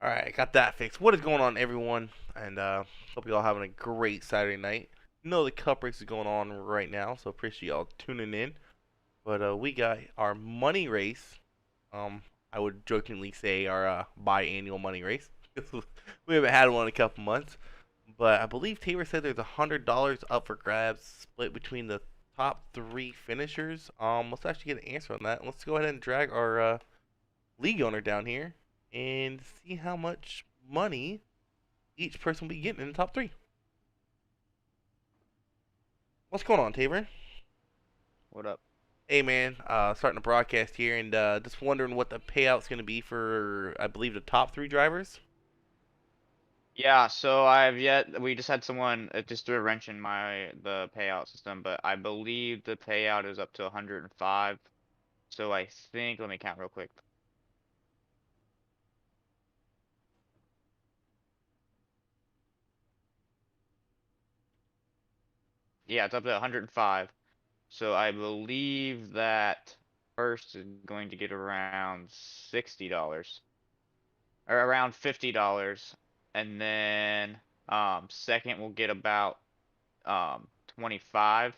Alright, got that fixed. What is going on, everyone? And hope you all having a great Saturday night. You know the cup race is going on right now, so appreciate y'all tuning in. But we got our money race. I would jokingly say our biannual money race. We haven't had one in a couple months. But I believe Tabor said there's $100 up for grabs, split between the top three finishers. Let's actually get an answer on that. Let's go ahead and drag our league owner down here and see how much money each person will be getting in the top three. What's going on, Tabor? What up? Hey, man. Starting the broadcast here, and just wondering what the payout's going to be for, I believe, the top three drivers. Yeah, so we just had someone just threw a wrench in the payout system, but I believe the payout is up to 105. So I think, let me count real quick. Yeah, it's up to 105. So I believe that first is going to get around $60 or around $50, and then second will get about 25.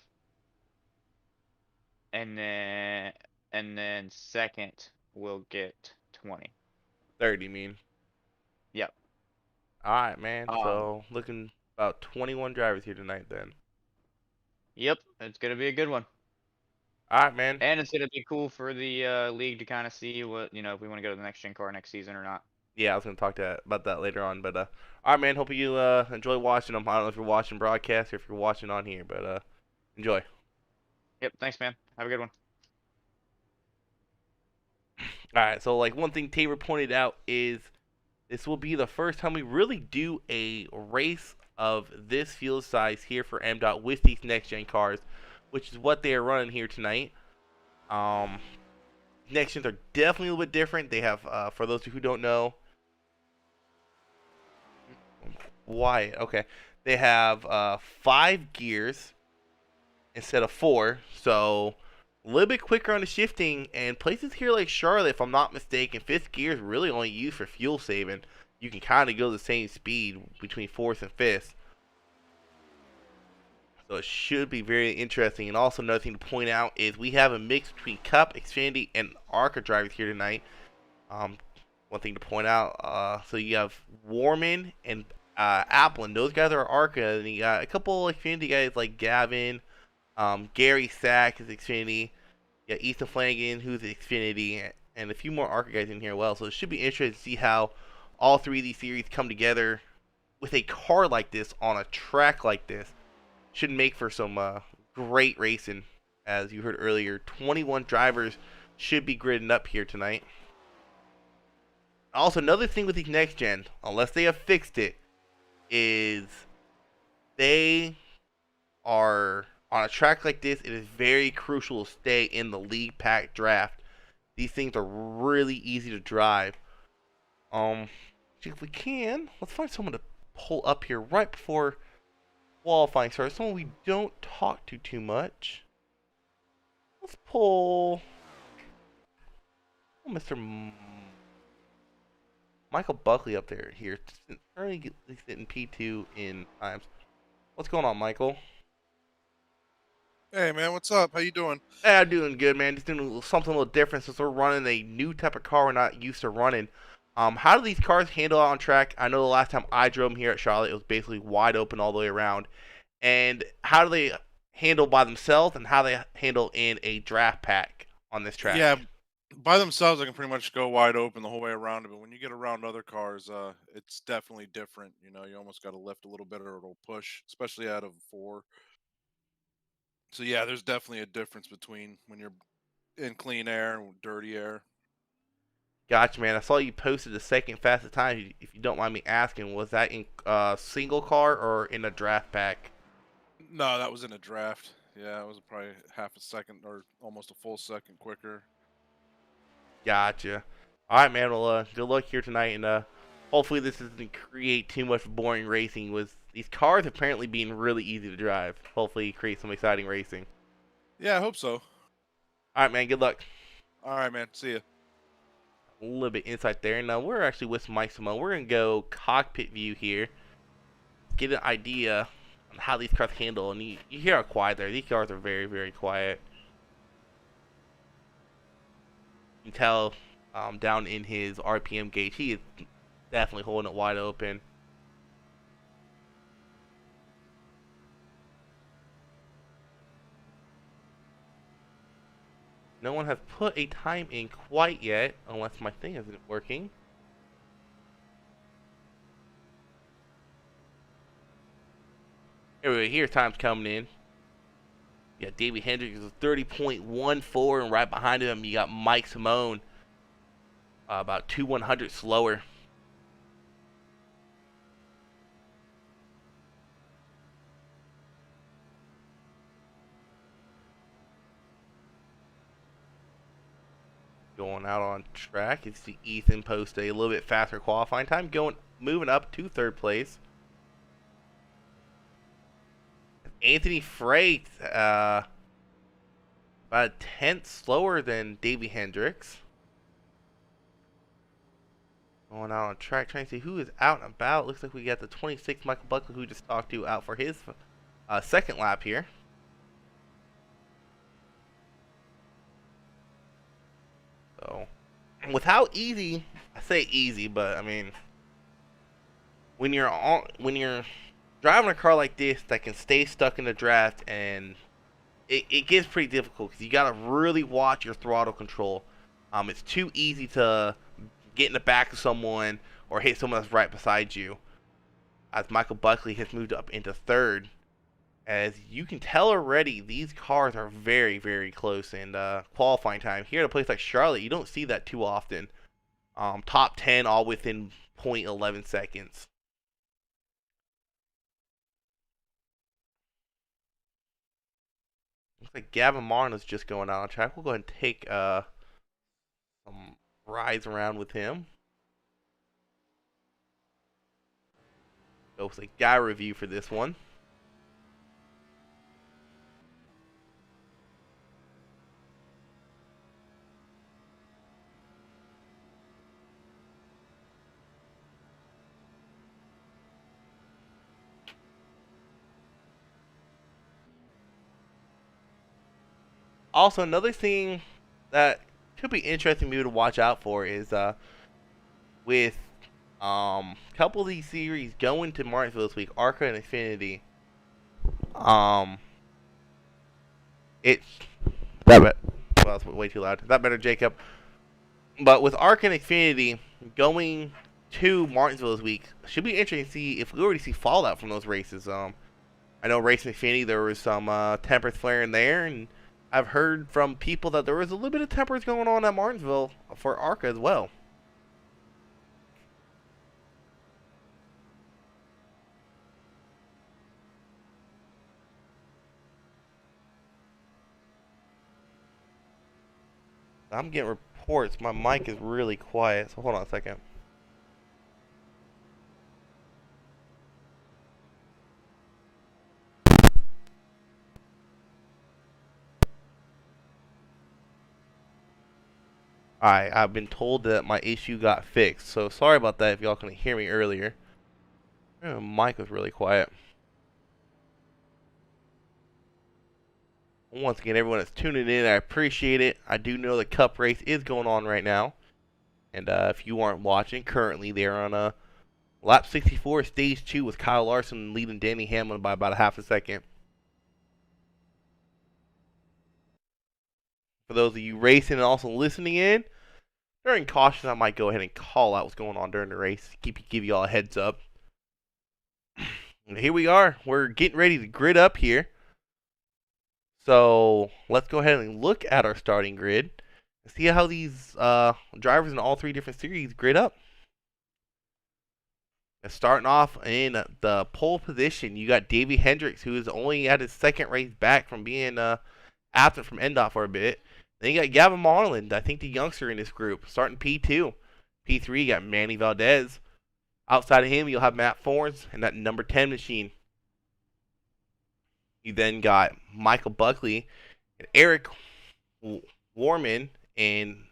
and then second will get 20. 30, mean. Yep. All right, man. Um. So looking about 21 drivers here tonight, then. Yep. It's gonna be a good one, All right, man. and it's gonna be cool for the league to kind of see what if we want to go to the next gen car next season or not. Yeah, I was gonna talk about that later on, but all right, man. Hope you enjoy watching them. I don't know if you're watching broadcast or if you're watching on here, but enjoy. Yep. Thanks, man. Have a good one. All right, so like one thing Tabor pointed out is this will be the first time we really do a race of this field size here for Mdot with these next gen cars, which is what they are running here tonight. Um, Next gens are definitely a little bit different. They have, for those who don't know, why? Okay, they have 5 gears instead of 4, so a little bit quicker on the shifting. And places here like Charlotte, if I'm not mistaken, fifth gear is really only used for fuel saving. You can kind of go the same speed between fourth and fifth. So it should be very interesting. And also another thing to point out is we have a mix between Cup, Xfinity, and ARCA drivers here tonight. One thing to point out, so you have Warman and Applin. Those guys are ARCA. And you got a couple Xfinity guys like Gavin, Gary Sack is Xfinity. You got Ethan Flanagan, who's Xfinity, and a few more ARCA guys in here as well. So it should be interesting to see how all three of these series come together with a car like this on a track like this. Should make for some great racing. As you heard earlier, 21 drivers should be gridding up here tonight. Also, another thing with these next gen, unless they have fixed it, is they are on a track like this. It is very crucial to stay in the league pack draft. These things are really easy to drive. If we can, let's find someone to pull up here right before qualifying starts. Someone we don't talk to too much. Let's pull Mr. Michael Buckley up there here. Currently sitting P2 in times. What's going on, Michael? Hey man, what's up? How you doing? Hey, I'm doing good, man. Just doing something a little different since we're running a new type of car we're not used to running. How do these cars handle out on track? I know the last time I drove them here at Charlotte, it was basically wide open all the way around. And how do they handle by themselves, and how they handle in a draft pack on this track? Yeah, by themselves, I can pretty much go wide open the whole way around it. But when you get around other cars, it's definitely different. You almost got to lift a little bit or it'll push, especially out of four. So yeah, there's definitely a difference between when you're in clean air and dirty air. Gotcha, man. I saw you posted the second fastest time. If you don't mind me asking, was that in single car or in a draft pack? No, that was in a draft. Yeah, it was probably half a second or almost a full second quicker. Gotcha. All right, man. Well, good luck here tonight, and hopefully this doesn't create too much boring racing. With these cars apparently being really easy to drive, hopefully create some exciting racing. Yeah, I hope so. All right, man. Good luck. All right, man. See ya. a little bit insight there. Now we're actually with Mike Simone. We're gonna go cockpit view here, get an idea on how these cars handle. And you hear how quiet they are. These cars are very, very quiet. You can tell down in his RPM gauge, he is definitely holding it wide open. No one has put a time in quite yet, unless my thing isn't working. Here we go. Here, time's coming in. You got David Hendricks is 30.14, and right behind him, you got Mike Simone, about 2/100 slower. Going out on track, it's the Ethan post a little bit faster qualifying time, moving up to third place. Anthony Freight, about a tenth slower than Davey Hendricks. Going out on track, trying to see who is out and about. Looks like we got the 26 Michael Buckley, who we just talked to, out for his second lap here. So, with how easy, I say easy, but I mean, when you're driving a car like this that can stay stuck in the draft, and it gets pretty difficult because you got to really watch your throttle control. It's too easy to get in the back of someone or hit someone that's right beside you. As Michael Buckley has moved up into third. As you can tell already, these cars are very, very close in qualifying time. Here at a place like Charlotte, you don't see that too often. Top 10 all within 0.11 seconds. Looks like Gavin Martin is just going out on track. We'll go ahead and take some rides around with him. Go with a guy review for this one. Also, another thing that could be interesting maybe to watch out for is with a couple of these series going to Martinsville this week, Arca and Xfinity. It's that well, that's way too loud. Is that better, Jacob? But with Arca and Xfinity going to Martinsville this week, should be interesting to see if we already see fallout from those races. I know Racing Xfinity, there was some tempers flaring there, and I've heard from people that there was a little bit of tempers going on at Martinsville for ARCA as well. I'm getting reports. My mic is really quiet, so hold on a second. Alright, I've been told that my issue got fixed, so sorry about that if y'all couldn't hear me earlier. Mic was really quiet. Once again, everyone that's tuning in, I appreciate it. I do know the Cup race is going on right now. And if you aren't watching, currently they're on lap 64, stage 2, with Kyle Larson leading Danny Hamlin by about a half a second. For those of you racing and also listening in, during caution, I might go ahead and call out what's going on during the race. Give you all a heads up. And here we are. We're getting ready to grid up here. So let's go ahead and look at our starting grid and see how these drivers in all three different series grid up. And starting off in the pole position, you got Davey Hendricks, who is only at his second race back from being absent from Mdot for a bit. Then you got Gavin Marland, I think the youngster in this group, starting P2. P3, you got Manny Valdez. Outside of him, you'll have Matt Forns and that number 10 machine. You then got Michael Buckley and Eric Warman in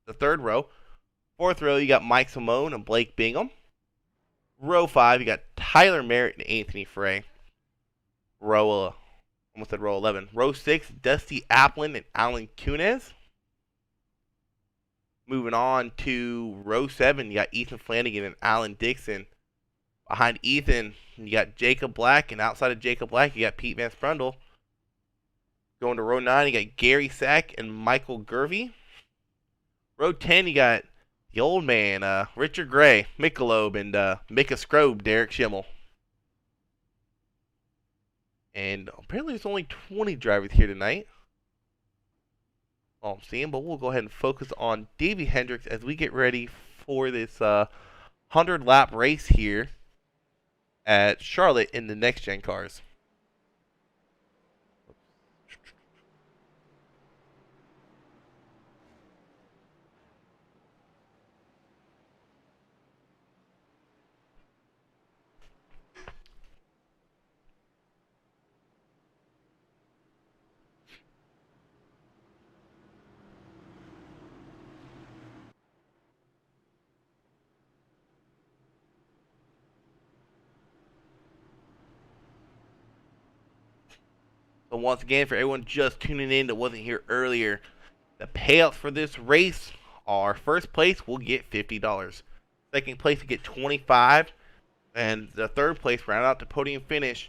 the third row. Fourth row, you got Mike Simone and Blake Bingham. Row 5, you got Tyler Merritt and Anthony Frey. Almost said row 11. Row 6, Dusty Applin and Alan Kunez. Moving on to row 7, you got Ethan Flanagan and Alan Dixon. Behind Ethan, you got Jacob Black, and outside of Jacob Black, you got Pete Van Sprundle. Going to row 9, you got Gary Sack and Michael Gervey. Row 10, you got the old man, Richard Gray, Michelob, and Mika Scrobe, Derek Schimmel. And apparently there's only 20 drivers here tonight. All I'm seeing, but we'll go ahead and focus on Davey Hendricks as we get ready for this 100-lap race here at Charlotte in the next-gen cars. So once again, for everyone just tuning in that wasn't here earlier, the payouts for this race are first place will get $50. Second place will get $25. And the third place, round out to podium finish,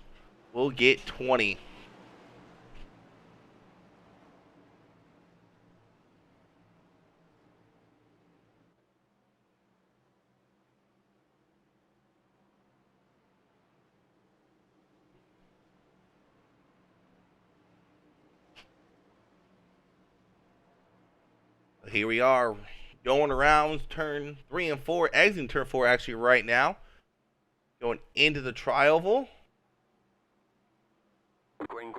will get $20. Here we are, going around turn 3 and 4, exiting turn 4 actually right now. Going into the tri-oval. Green.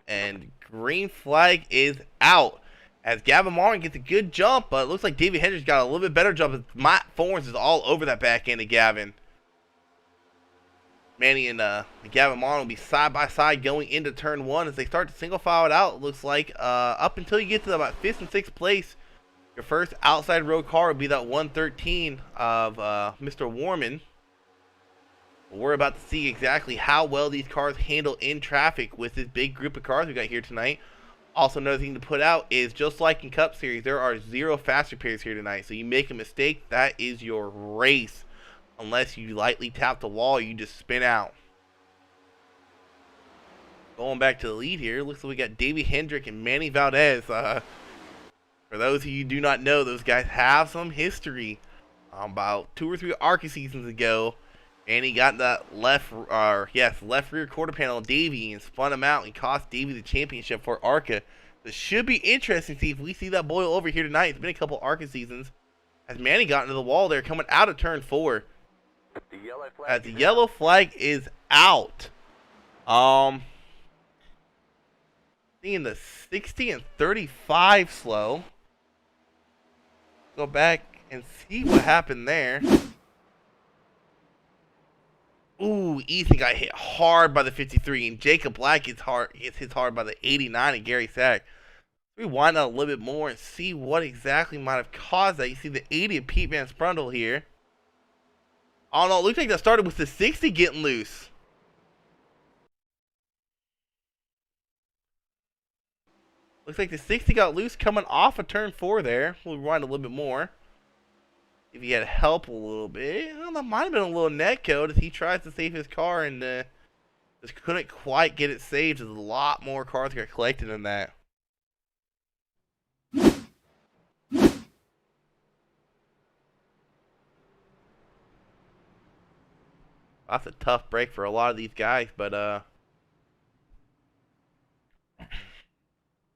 And green flag is out. As Gavin Martin gets a good jump, but it looks like Davey Hendricks got a little bit better jump. As Matt Fornes is all over that back end of Gavin. Manny and Gavin Martin will be side by side going into turn 1 as they start to single file it out. It looks like up until you get to about 5th and 6th place, your first outside road car would be that 113 of Mr. Warman. We're about to see exactly how well these cars handle in traffic with this big group of cars we got here tonight. Also, another thing to put out is just like in Cup Series, there are 0 fast repairs here tonight. So you make a mistake, that is your race. Unless you lightly tap the wall, you just spin out. Going back to the lead here, looks like we got Davey Hendrick and Manny Valdez. For those of you who do not know, those guys have some history. About 2 or 3 ARCA seasons ago, Manny got that left rear quarter panel of Davey and spun him out and cost Davey the championship for ARCA. This should be interesting to see if we see that boil over here tonight. It's been a couple ARCA seasons. As Manny got into the wall there, coming out of turn 4. As the yellow flag is out. Seeing the 60 and 35 slow. Go back and see what happened there. Ooh, Ethan got hit hard by the 53, and Jacob Black gets hit hard by the 89 of Gary Sack. Rewind out a little bit more and see what exactly might have caused that. You see the 80 of Pete Van Sprundle here. Oh no, it looks like that started with the 60 getting loose. Looks like the 60 got loose coming off of turn 4 there. We'll rewind a little bit more. If he had help a little bit. Well, that might have been a little net code as he tries to save his car and just couldn't quite get it saved. There's a lot more cars got collected than that. That's a tough break for a lot of these guys, but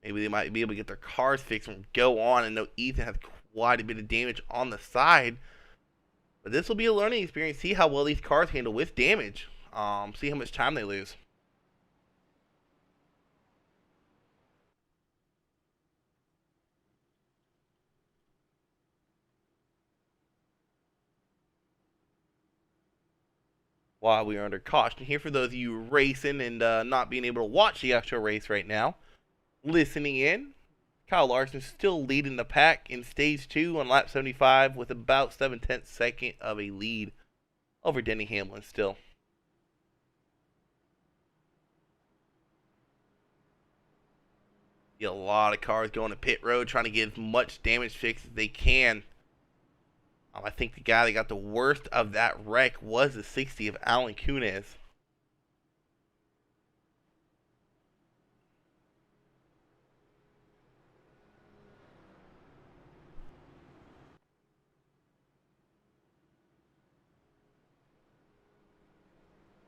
maybe they might be able to get their cars fixed and go on. And know Ethan has quite a bit of damage on the side. But this will be a learning experience. See how well these cars handle with damage. See how much time they lose. While we are under caution here, for those of you racing and not being able to watch the actual race right now, listening in, Kyle Larson still leading the pack in stage 2 on lap 75 with about 7/10 second of a lead over Denny Hamlin still. See a lot of cars going to pit road trying to get as much damage fixed as they can. I think the guy that got the worst of that wreck was the 60 of Alan Kunez.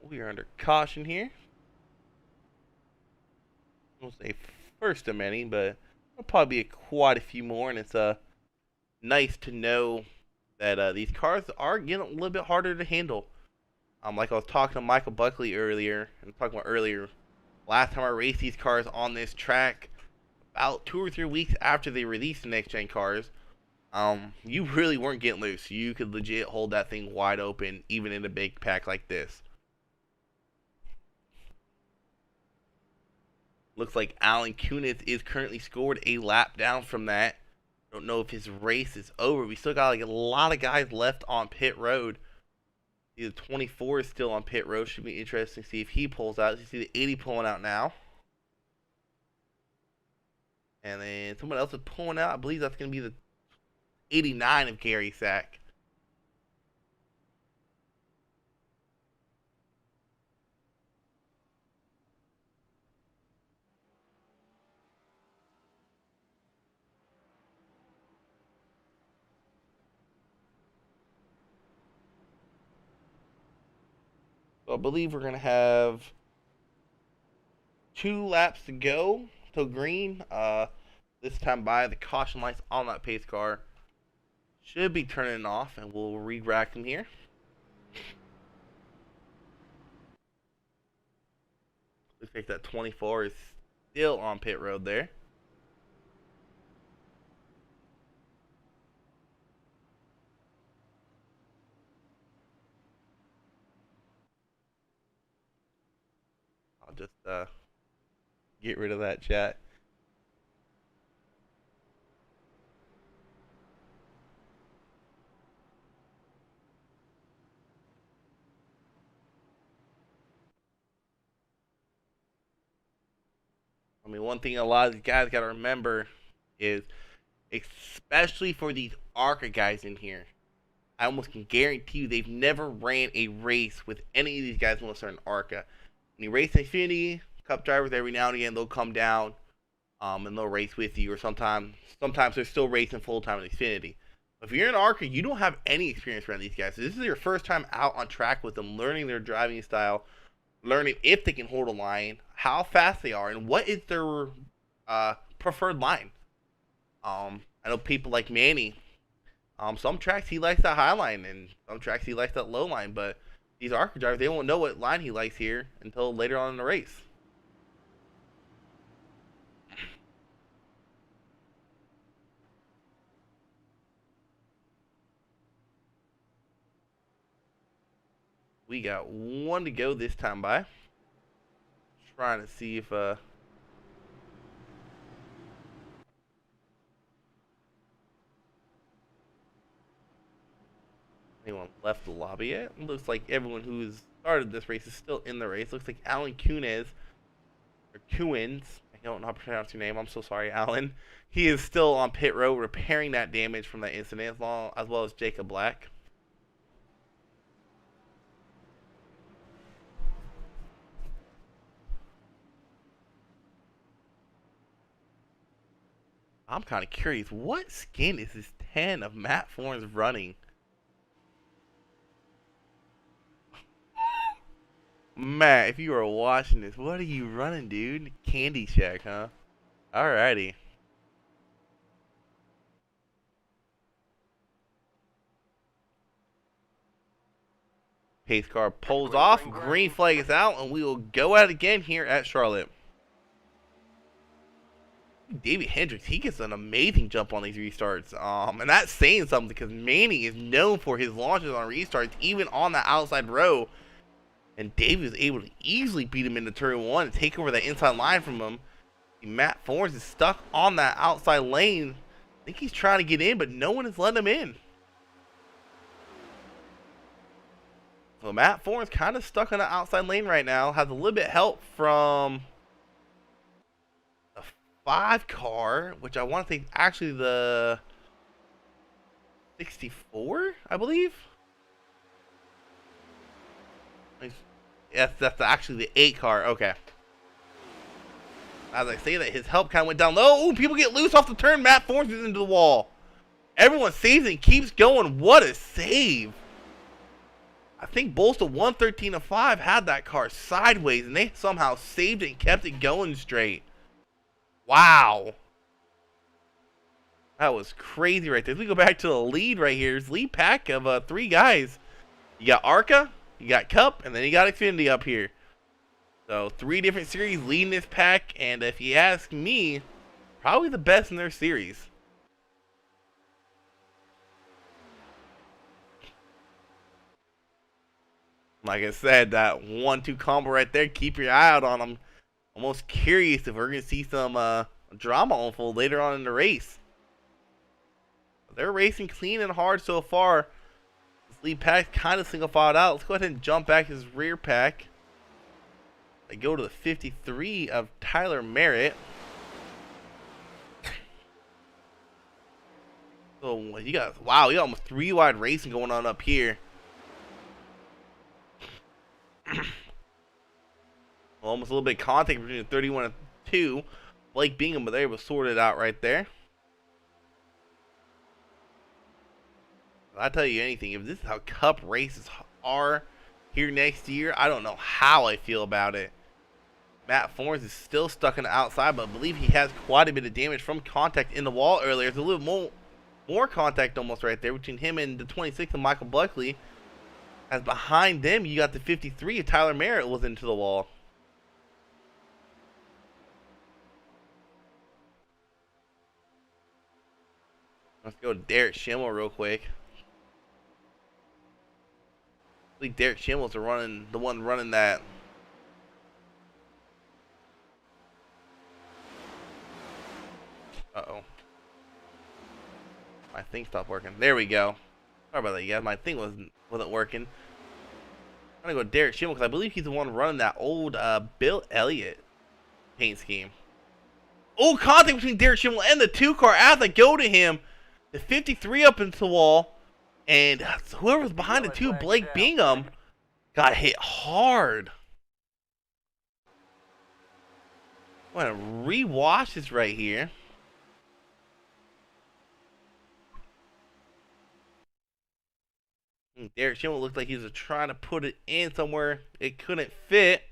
We are under caution here. We'll say first of many, but there'll probably be quite a few more, and it's nice to know that these cars are getting a little bit harder to handle. Like I was talking to Michael Buckley earlier, last time I raced these cars on this track, about 2 or 3 weeks after they released the next gen cars, you really weren't getting loose. You could legit hold that thing wide open, even in a big pack like this. Looks like Alan Kunitz is currently scored a lap down from that. Don't know if his race is over. We still got like a lot of guys left on pit road. The 24 is still on pit road. Should be interesting to see if he pulls out. You see the 80 pulling out now. And then someone else is pulling out. I believe that's going to be the 89 of Gary Sack. So I believe we're going to have 2 laps to go till green. This time by the caution lights on that pace car should be turning off, and we'll re-rack them here. Looks like that 24 is still on pit road there. I'll just get rid of that chat. I mean, one thing a lot of these guys got to remember is, especially for these ARCA guys in here, I almost can guarantee you they've never ran a race with any of these guys unless they're in ARCA. When you race Xfinity Cup drivers, every now and again they'll come down and they'll race with you, or sometimes they're still racing full time in Xfinity. But if you're in ARCA, you don't have any experience around these guys. So this is your first time out on track with them, learning their driving style, learning if they can hold a line, how fast they are, and what is their preferred line. I know people like Manny. Some tracks he likes that high line, and some tracks he likes that low line. But these ARCA drivers, they won't know what line he likes here until later on in the race. We got 1 to go this time by. Trying to see if anyone left the lobby yet. It looks like everyone who's started this race is still in the race. Looks like Alan Kunez, or Kuins, I don't know how to pronounce your name, I'm so sorry, Alan. He is still on pit road repairing that damage from that incident, as well as Jacob Black. I'm kind of curious, what skin is this 10 of Matt Fornes running? Matt, if you are watching this, what are you running, dude? Candy Shack, huh? Alrighty. Pace car pulls off, green flag is out, and we will go at it again here at Charlotte. David Hendricks, he gets an amazing jump on these restarts. And that's saying something, because Manny is known for his launches on restarts, even on the outside row. And David was able to easily beat him into turn 1 and take over that inside line from him. Matt Fornes is stuck on that outside lane. I think he's trying to get in, but no one is letting him in. So Matt Fornes kind of stuck on the outside lane right now. Has a little bit of help from a 5 car, which I want to think actually the 64, I believe. Yes, that's actually the 8 car. Okay. As I say that, his help kind of went down low. Ooh, people get loose off the turn. Matt Fornes is into the wall. Everyone saves and keeps going. What a save. I think Bolsta 113-5 had that car sideways, and they somehow saved it and kept it going straight. Wow. That was crazy right there. As we go back to the lead right here, it's lead pack of 3 guys. You got Arca, you got Cup, and then you got Xfinity up here. So 3 different series leading this pack, and if you ask me, probably the best in their series. Like I said, that 1-2 combo right there, keep your eye out on them. Almost curious if we're going to see some drama unfold later on in the race. They're racing clean and hard so far. This lead pack kind of single filed out. Let's go ahead and jump back his rear pack. I go to the 53 of Tyler Merritt. So you got, wow, you got almost 3 wide racing going on up here. Almost a little bit of contact between the 31 and 2. Blake Bingham, but they were sorted out right there. I'll tell you anything, if this is how Cup races are here next year, I don't know how I feel about it. Matt Fornes is still stuck on the outside, but I believe he has quite a bit of damage from contact in the wall earlier. There's a little more contact almost right there between him and the 26 of Michael Buckley. As behind them, you got the 53 of Tyler Merritt was into the wall. Let's go to Derek Schimmel real quick. I think Derek Schimmel's the one running that. Uh-oh. My thing stopped working. There we go. Sorry about that, you guys. My thing wasn't working. I'm gonna go Derek Schimmel because I believe he's the one running that old Bill Elliott paint scheme. Oh, contact between Derek Schimmel and the 2 car as I go to him. The 53 up into the wall. And whoever's behind the 2, Blake Bingham, got hit hard. I'm gonna rewatch this right here. Derek Schimmel looked like he was trying to put it in somewhere it couldn't fit.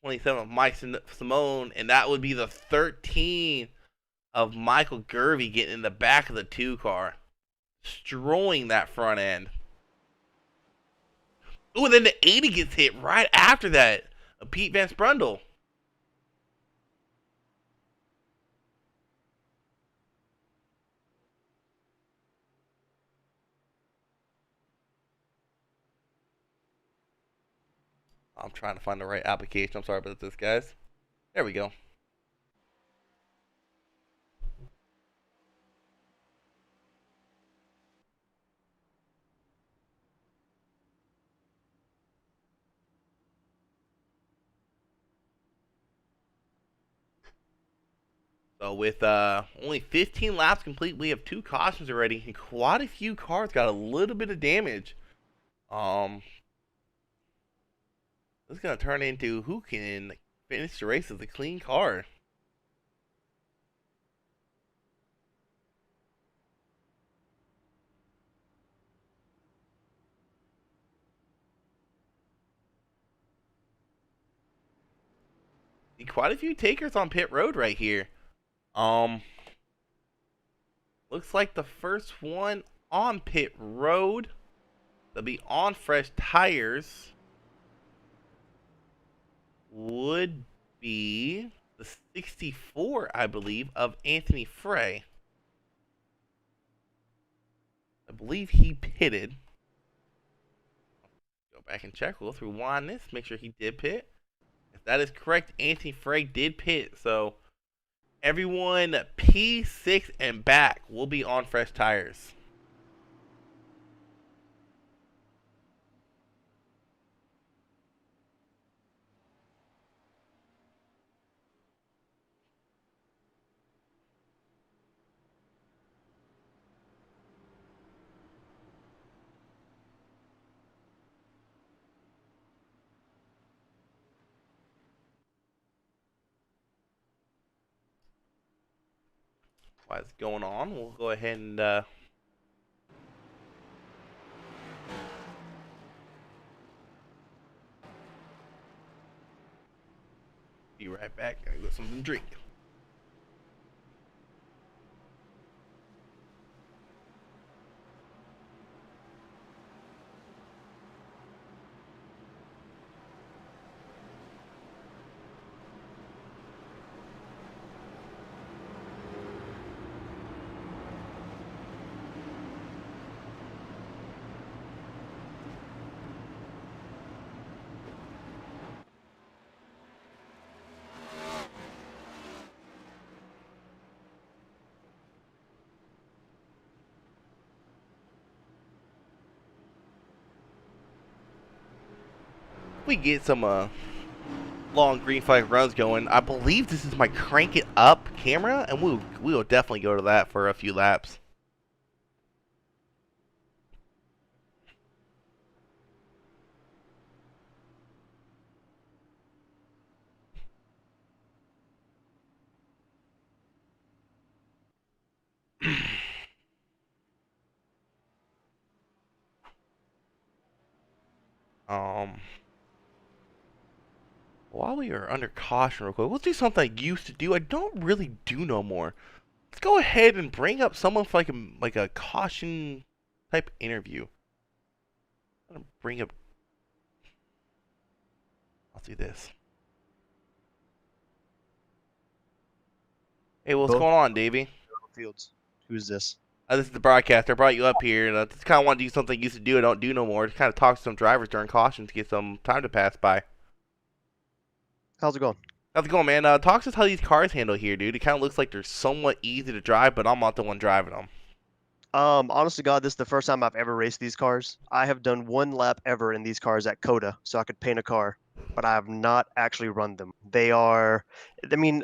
27 of Mike Simone, and that would be the 13 of Michael Gervey getting in the back of the 2 car, destroying that front end. Ooh, and then the 80 gets hit right after that of Pete Van Sprundle. I'm trying to find the right application. I'm sorry about this, guys. There we go. So with only 15 laps complete, we have 2 cautions already, and quite a few cars got a little bit of damage. This is going to turn into who can finish the race with a clean car. See quite a few takers on pit road right here. Looks like the first one on pit road, they'll be on fresh tires, would be the 64, I believe, of Anthony Frey. I believe he pitted. Go back and check. We'll rewind this. Make sure he did pit. That is correct. Anthony Frey did pit, so everyone P6 and back will be on fresh tires. While it's going on, we'll go ahead and be right back. I got something to drink. We get some long green flag runs going. I believe this is my crank it up camera, and we'll definitely go to that for a few laps. While we are under caution real quick, let's do something I used to do. I don't really do no more. Let's go ahead and bring up someone for like a caution type interview. I'm gonna bring up. I'll do this. Hey, what's going on, Davey? Fields. Who's this? This is the broadcaster. I brought you up here, and I just kind of want to do something I used to do. I don't do no more. Just kind of talk to some drivers during caution to get some time to pass by. How's it going? How's it going, man? Talk to us how these cars handle here, dude. It kind of looks like they're somewhat easy to drive, but I'm not the one driving them. Honest to God, this is the first time I've ever raced these cars. I have done one lap ever in these cars at COTA, so I could paint a car, but I have not actually run them. They are, I mean,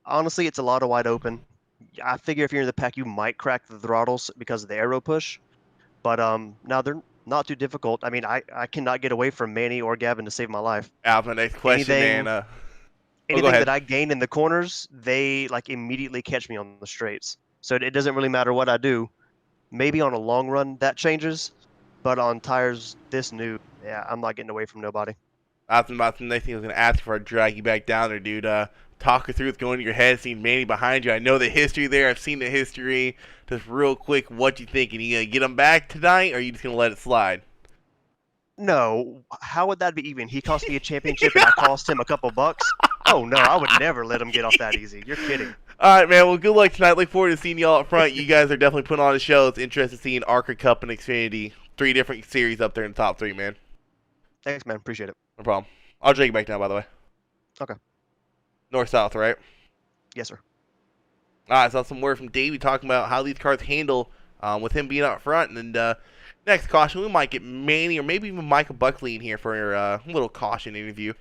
honestly, it's a lot of wide open. I figure if you're in the pack, you might crack the throttles because of the aero push, but now they're not too difficult. I mean, I cannot get away from Manny or Gavin to save my life. Alpha, next question, man. Anything that I gain in the corners, they like immediately catch me on the straights. So it doesn't really matter what I do. Maybe on a long run that changes, but on tires this new, yeah, I'm not getting away from nobody. That's the next thing I was gonna ask before I drag you back down there, dude. Talk us through what's going in your head, seeing Manny behind you. I know the history there. I've seen the history. Just real quick, what you thinking? You gonna get him back tonight, or are you just gonna let it slide? No, how would that be even? He cost me a championship and I cost him a couple bucks. Oh no, I would never let him get off that easy. You're kidding. All right, man. Well, good luck tonight. Look forward to seeing y'all up front. You guys are definitely putting on a show. It's interesting seeing Arca Cup and Xfinity, 3 different series up there in the top 3, man. Thanks, man. Appreciate it. No problem. I'll drag you back down, by the way. Okay. North-south, right? Yes, sir. All right, so that's some word from Davey talking about how these cars handle with him being out front. And next caution, we might get Manny or maybe even Michael Buckley in here for a little caution interview.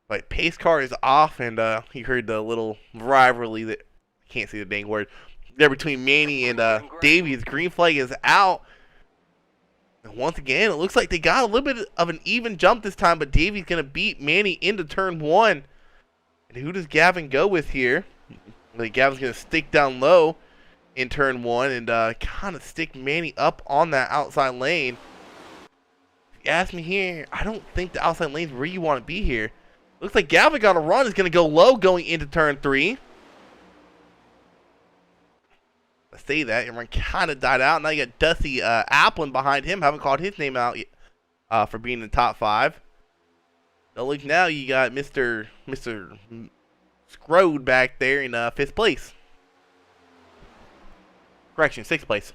But pace car is off, and you heard the little rivalry that I can't say the dang word there between Manny and Davey. His green flag is out. And once again, it looks like they got a little bit of an even jump this time, but Davey's going to beat Manny into turn 1. And who does Gavin go with here? Like Gavin's going to stick down low in turn 1 and kind of stick Manny up on that outside lane. If you ask me here, I don't think the outside lane is where you want to be here. Looks like Gavin got a run. Is going to go low going into turn 3. I say that. Everyone kind of died out. Now you got Dusty Applin behind him. Haven't called his name out for being in the top 5. Now look, now you got Mr. Scrode back there in 5th place. Correction, 6th place.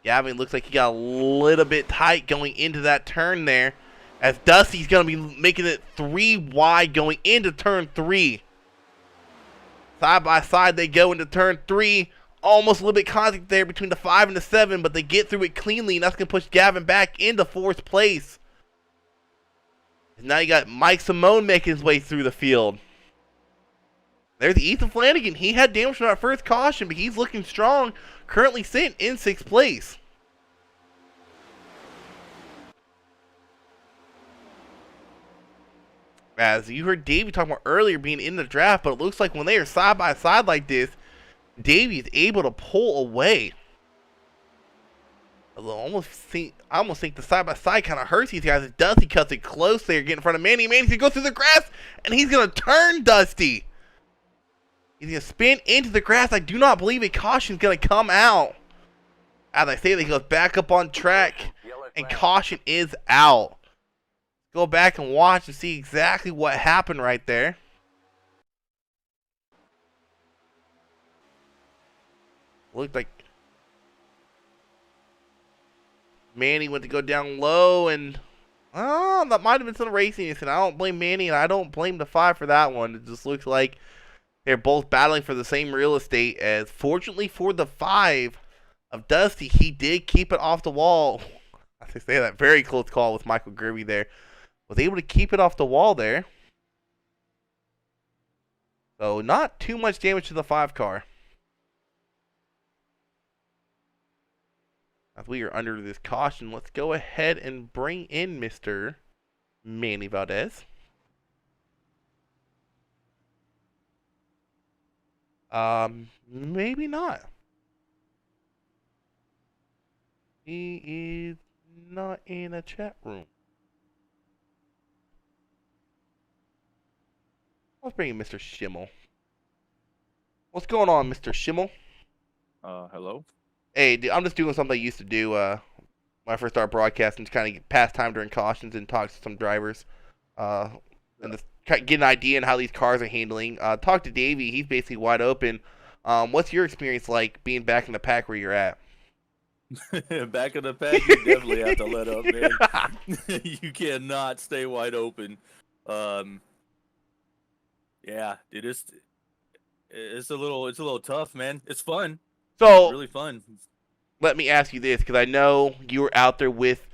Gavin looks like he got a little bit tight going into that turn there. As Dusty's going to be making it 3 wide going into turn 3. Side by side they go into turn 3. Almost a little bit contact there between the 5 and the 7, but they get through it cleanly, and that's going to push Gavin back into 4th place. And now you got Mike Simone making his way through the field. There's Ethan Flanagan. He had damage from that first caution, but he's looking strong. Currently sitting in 6th place. As you heard Davey talking about earlier being in the draft, but it looks like when they are side by side like this, Davey is able to pull away. I almost think the side by side kind of hurts these guys. Dusty cuts it close there, getting in front of Manny. Manny's gonna go through the grass, and he's gonna turn Dusty. He's gonna spin into the grass. I do not believe a caution's gonna come out. As I say, he goes back up on track, and caution is out. Go back and watch and see exactly what happened right there. Looked like Manny went to go down low, and that might have been some raciness, and I don't blame Manny, and I don't blame the 5 for that one. It just looks like they're both battling for the same real estate, as fortunately for the 5 of Dusty, he did keep it off the wall. I say that, very close call with Michael Gerby there. Was able to keep it off the wall there. So not too much damage to the 5 car. As we are under this caution, let's go ahead and bring in Mr. Manny Valdez. Maybe not. He is not in a chat room. Let's bring in Mr. Schimmel. What's going on, Mr. Schimmel? Hello? Hey, dude, I'm just doing something I used to do when I first started broadcasting, to kind of pass time during cautions and talk to some drivers. And just get an idea on how these cars are handling. Talk to Davey. He's basically wide open. What's your experience like being back in the pack where you're at? Back in the pack, you definitely have to let up, man. You cannot stay wide open. Yeah, dude, it's a little tough, man. It's fun. So It's really fun. let me ask you this, because I know you were out there with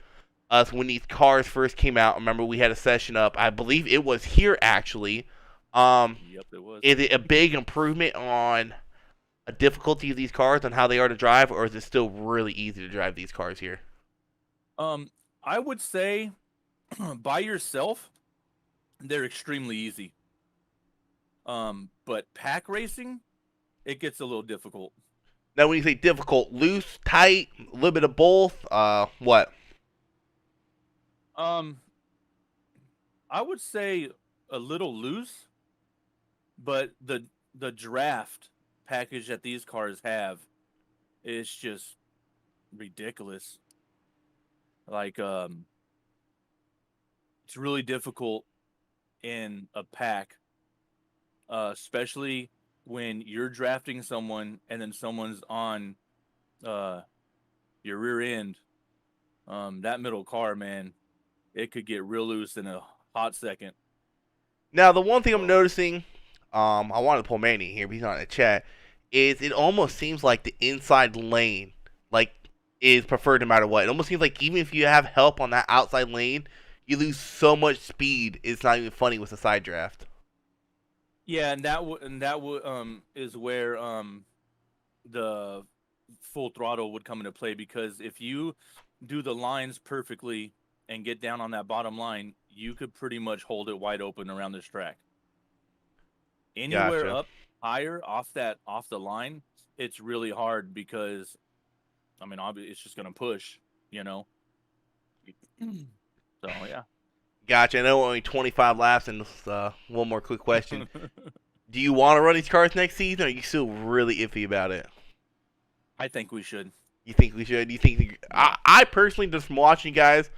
us when these cars first came out. Remember, we had a session up. I believe it was here, actually. Yep, it was. Is it a big improvement on a difficulty of these cars on how they are to drive, or is it still really easy to drive these cars here? I would say by yourself, they're extremely easy. But pack racing, it gets a little difficult. Now, when you say difficult, loose, tight, a little bit of both, what? I would say a little loose, but the draft package that these cars have is just ridiculous. Like, it's really difficult in a pack, especially when you're drafting someone and then someone's on your rear end. That middle car, man, it could get real loose in a hot second. Now, the one thing I'm noticing, I wanted to pull Manny here, but he's not in the chat, is it almost seems like the inside lane, is preferred no matter what. It almost seems like even if you have help on that outside lane, you lose so much speed, it's not even funny with the side draft. Yeah, and that is where the full throttle would come into play, because if you do the lines perfectly and get down on that bottom line, you could pretty much hold it wide open around this track. Anywhere Gotcha. up higher off the line, it's really hard, because I mean, obviously it's just gonna push, you know. So yeah. Gotcha. I know only 25 laps, and one more quick question. Do you want to run these cars next season, or are you still really iffy about it? I think we should. You think we should? You think? I personally, just from watching you guys,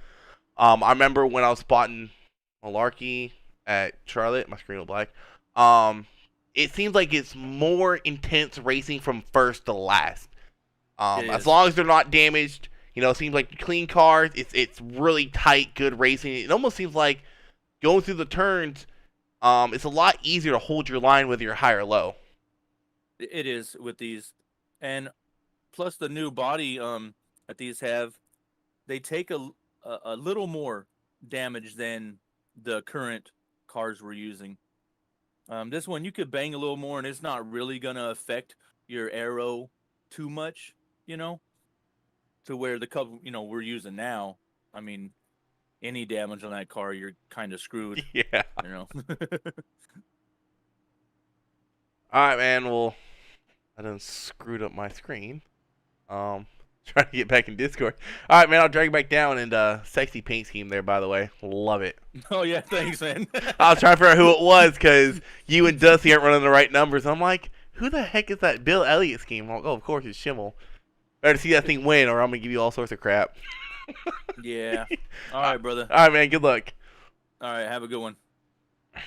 I remember when I was spotting Malarkey at Charlotte. My screen was black. It seems like it's more intense racing from first to last. As long as they're not damaged, You know, it seems like clean cars. It's really tight, good racing. It almost seems like going through the turns. It's a lot easier to hold your line whether you're high or low. It is with these, and plus the new body that these have, they take a little more damage than the current cars we're using. This one you could bang a little more, and it's not really gonna affect your aero too much, you know, to where the cup we're using now. I mean, any damage on that car, you're kind of screwed. Yeah. You know. All right, man. Well, I done screwed up my screen. Trying to get back in Discord. All right, man. I'll drag you back down, and sexy paint scheme there, by the way. Love it. Oh yeah, thanks, man. I was trying to figure out who it was because you and Dusty aren't running the right numbers. I'm like, who the heck is that Bill Elliott scheme? I'm like, oh, of course it's Schimmel. Better see that thing win, or I'm gonna give you all sorts of crap. Yeah. All right, brother. All right, man. Good luck. All right, have a good one. All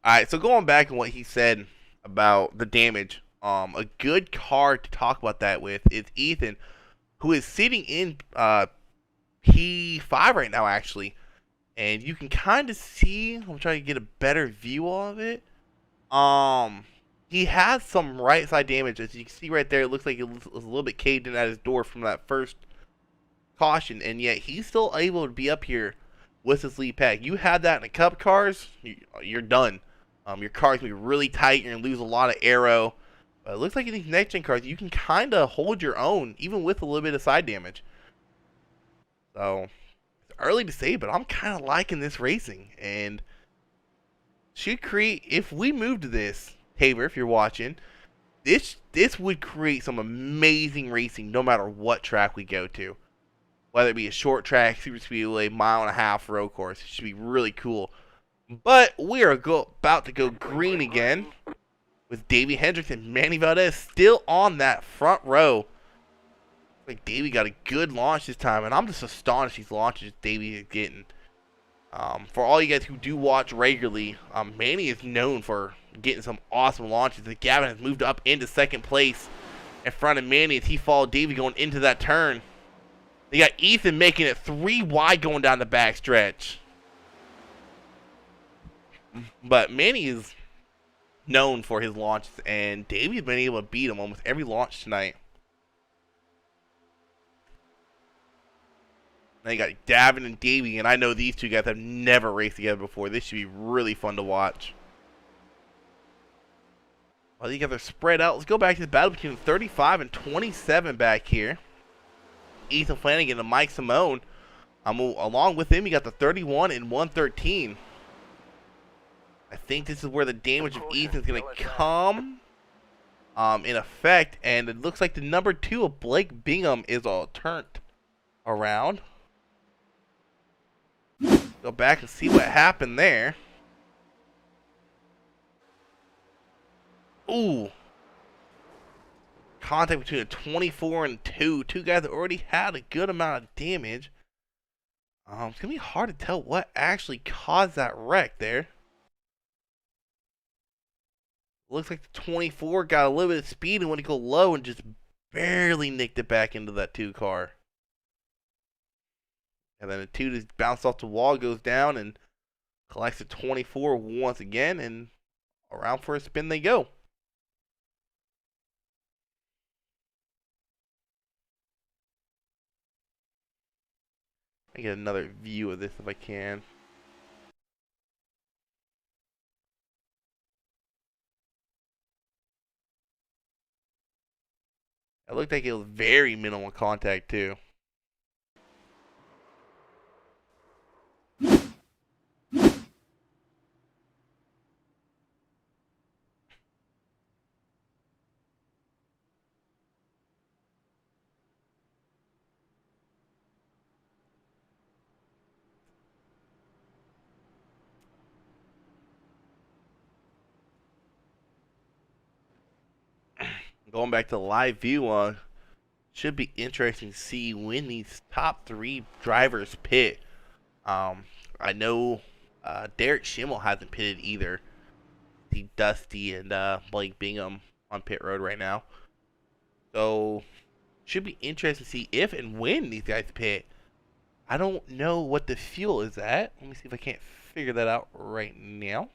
right. So going back on what he said about the damage, a good card to talk about that with is Ethan, who is sitting in P5 right now, actually. And you can kind of see, I'm trying to get a better view of it. He has some right side damage. As you can see right there, it looks like it was a little bit caved in at his door from that first caution. And yet, he's still able to be up here with his lead pack. You had that in the Cup cars, you're done. Your car's going to be really tight. You're going to lose a lot of aero. But it looks like in these next-gen cars, you can kind of hold your own, even with a little bit of side damage. So, it's early to say, but I'm kind of liking this racing. And should create, if we move to this, Tabor, if you're watching, this would create some amazing racing no matter what track we go to. Whether it be a short track, super speedway, mile-and-a-half road course. It should be really cool. But we are about to go green again with Davey Hendricks and Manny Valdez still on that front row. Like Davey got a good launch this time, and I'm just astonished these launches Davey is getting. For all you guys who do watch regularly, Manny is known for getting some awesome launches. And Gavin has moved up into second place in front of Manny as he followed Davey going into that turn. They got Ethan making it 3 wide going down the back stretch. But Manny is known for his launches, and Davey's been able to beat him almost every launch tonight. Now you got Davin and Davey, and I know these two guys have never raced together before. This should be really fun to watch. While these guys are spread out, let's go back to the battle between 35 and 27 back here. Ethan Flanagan and Mike Simone. Along with him, you got the 31 and 113. I think this is where the damage of Ethan's going to come in effect. And it looks like the number 2 of Blake Bingham is all turned around. Go back and see what happened there. Ooh. Contact between a 24 and 2. Two guys that already had a good amount of damage. It's going to be hard to tell what actually caused that wreck there. Looks like the 24 got a little bit of speed and went to go low and just barely nicked it back into that 2 car. And then the 2 just bounced off the wall, goes down, and collects the 24 once again, and around for a spin they go. I get another view of this if I can. It looked like it was very minimal contact too. Going back to the live view, should be interesting to see when these top 3 drivers pit. I know Derek Schimmel hasn't pitted either. See Dusty and Blake Bingham on pit road right now. So should be interesting to see if and when these guys pit. I don't know what the fuel is at. Let me see if I can't figure that out right now.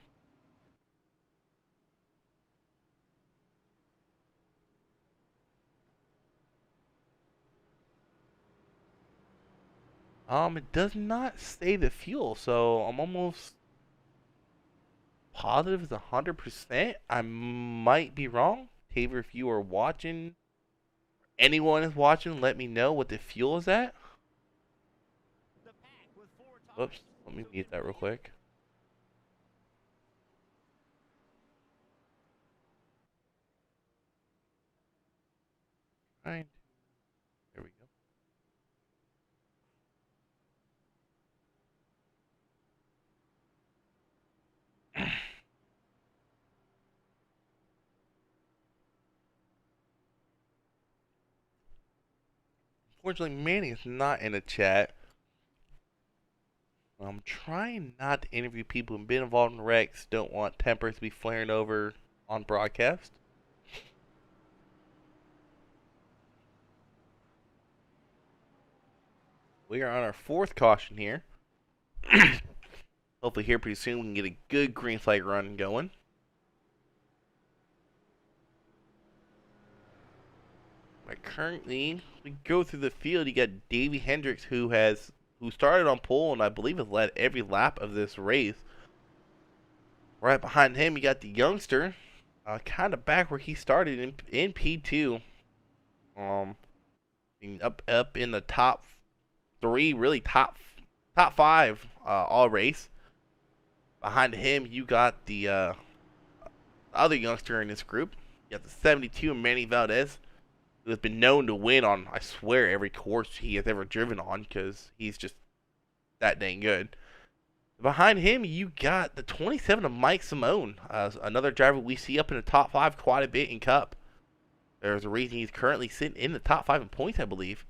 It does not say the fuel, so I'm almost positive it's 100%. I might be wrong. Taver, if you are watching, anyone is watching, let me know what the fuel is at. Oops, let me mute that real quick. Right. There we go. Unfortunately, Manny is not in the chat. I'm trying not to interview people who've been involved in wrecks, don't want tempers to be flaring over on broadcast. We are on our 4th caution here. Hopefully here pretty soon we can get a good green flag run going. Right, currently, we go through the field. You got Davey Hendricks, who started on pole and I believe has led every lap of this race. Right behind him, you got the youngster, kind of back where he started in P2. Up in the top 3, really top 5 all race. Behind him, you got the other youngster in this group. You got the 72, Manny Valdez, who has been known to win on, I swear, every course he has ever driven on, because he's just that dang good. Behind him, you got the 27 of Mike Simone, another driver we see up in the top 5 quite a bit in Cup. There's a reason he's currently sitting in the top 5 in points, I believe.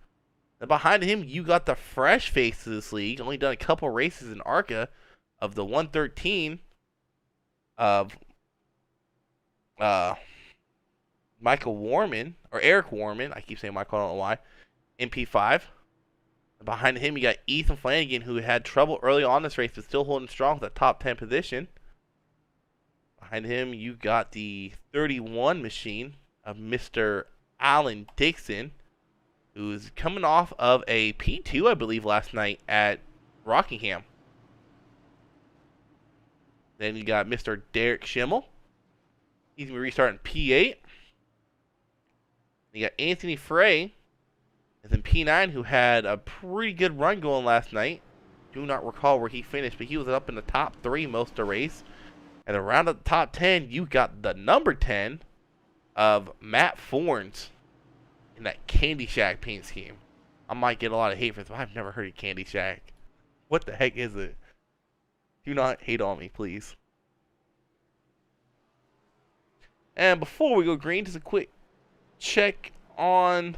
And behind him, you got the fresh face of this league, only done a couple races in ARCA, of the 113 of Michael Warman, or Eric Warman, I keep saying Michael, I don't know why, MP5. Behind him, you got Ethan Flanagan, who had trouble early on this race, but still holding strong with a top 10 position. Behind him, you got the 31 machine of Mr. Alan Dixon, who's coming off of a P2, I believe, last night at Rockingham. Then you got Mr. Derek Schimmel. He's going to be restarting P8. You got Anthony Frey as in P9, who had a pretty good run going last night. Do not recall where he finished, but he was up in the top 3 most of the race. And around the top 10, you got the number 10 of Matt Forns in that Candy Shack paint scheme. I might get a lot of hate for this, but I've never heard of Candy Shack. What the heck is it? Do not hate on me, please. And before we go green, just a quick check on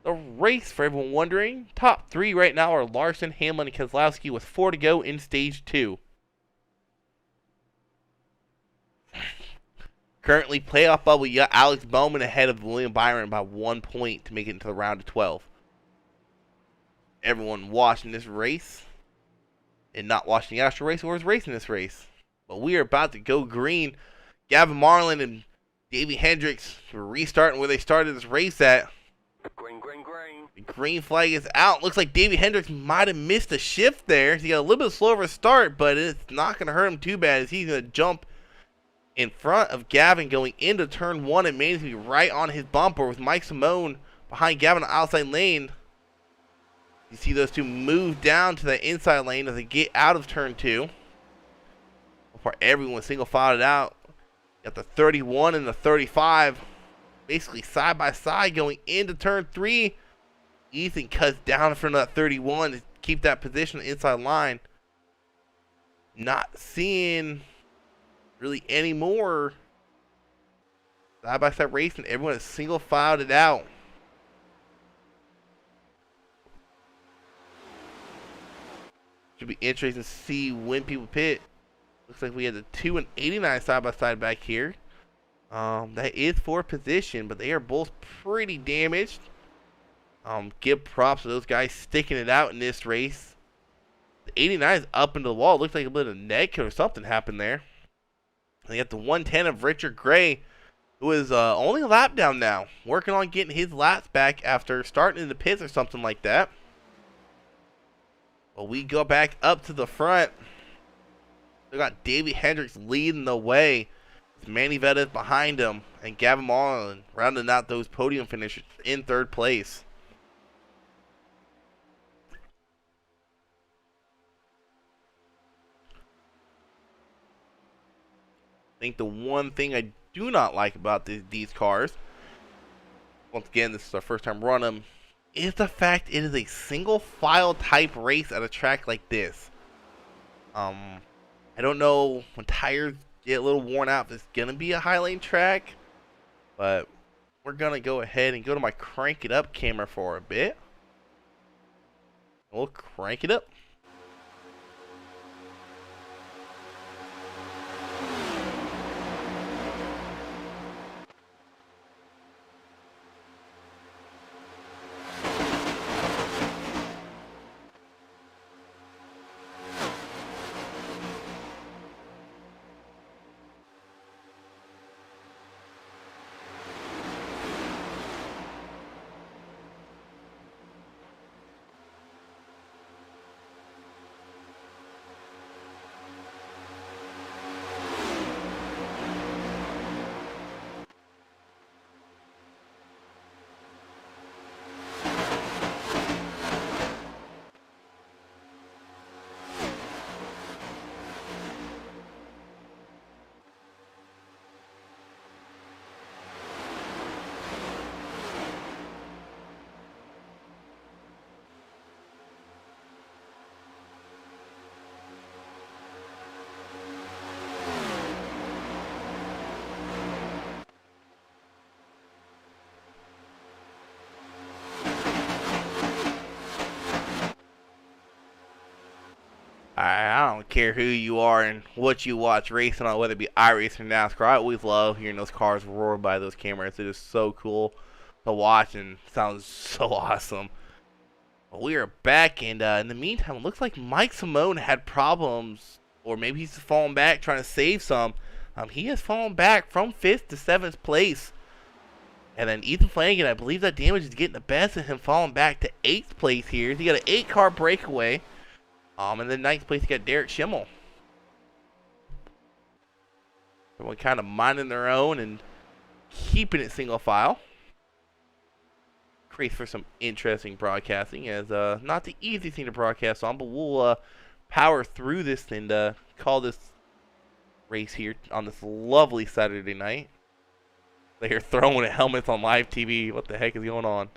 the race for everyone wondering. Top 3 right now are Larson, Hamlin, and Keselowski with 4 to go in stage 2. Currently, playoff bubble, you got Alex Bowman ahead of William Byron by 1 point to make it into the round of 12. Everyone watching this race and not watching the actual race or is racing this race. But we are about to go green. Gavin Marlin and Davey Hendricks are restarting where they started this race at. Green, green, green. The green flag is out. Looks like Davey Hendricks might have missed a shift there. He got a little bit slower start, but it's not going to hurt him too bad as he's going to jump in front of Gavin going into turn 1 and Manny's going to be right on his bumper with Mike Simone behind Gavin on the outside lane. You see those two move down to the inside lane as they get out of turn 2. Before everyone single filed out. Got the 31 and the 35 basically side by side going into turn 3. Ethan cuts down in front of that 31 to keep that position on the inside line. Not seeing really any more side by side racing. Everyone has single filed it out. Should be interesting to see when people pit. Looks like we had the 2 and 89 side by side back here. That is for position, but they are both pretty damaged. Give props to those guys sticking it out in this race. The 89 is up into the wall. Looks like a bit of neck or something happened there. And you got the 110 of Richard Gray, who is only a lap down now, working on getting his laps back after starting in the pits or something like that. Well, we go back up to the front. We got Davey Hendricks leading the way. With Manny Valdez behind him, and Gavin Mullen rounding out those podium finishers in third place. I think the one thing I do not like about these cars, once again, this is our first time running them, is the fact it is a single file type race at a track like this. I don't know when tires get a little worn out if it's gonna be a high lane track, but we're gonna go ahead and go to my crank it up camera for a bit. We'll crank it up. I don't care who you are and what you watch racing on, whether it be iRacing or NASCAR. I always love hearing those cars roar by those cameras. It is so cool to watch and sounds so awesome. Well, we are back, and in the meantime, it looks like Mike Simone had problems, or maybe he's fallen back trying to save some. He has fallen back from 5th to 7th place. And then Ethan Flanagan, I believe that damage is getting the best of him, falling back to 8th place here. He got an 8-car breakaway. And then 9th place, you got Derek Schimmel. Everyone kind of minding their own and keeping it single file. Creates for some interesting broadcasting, as not the easiest thing to broadcast on, but we'll power through this and call this race here on this lovely Saturday night. They're throwing helmets on live TV. What the heck is going on?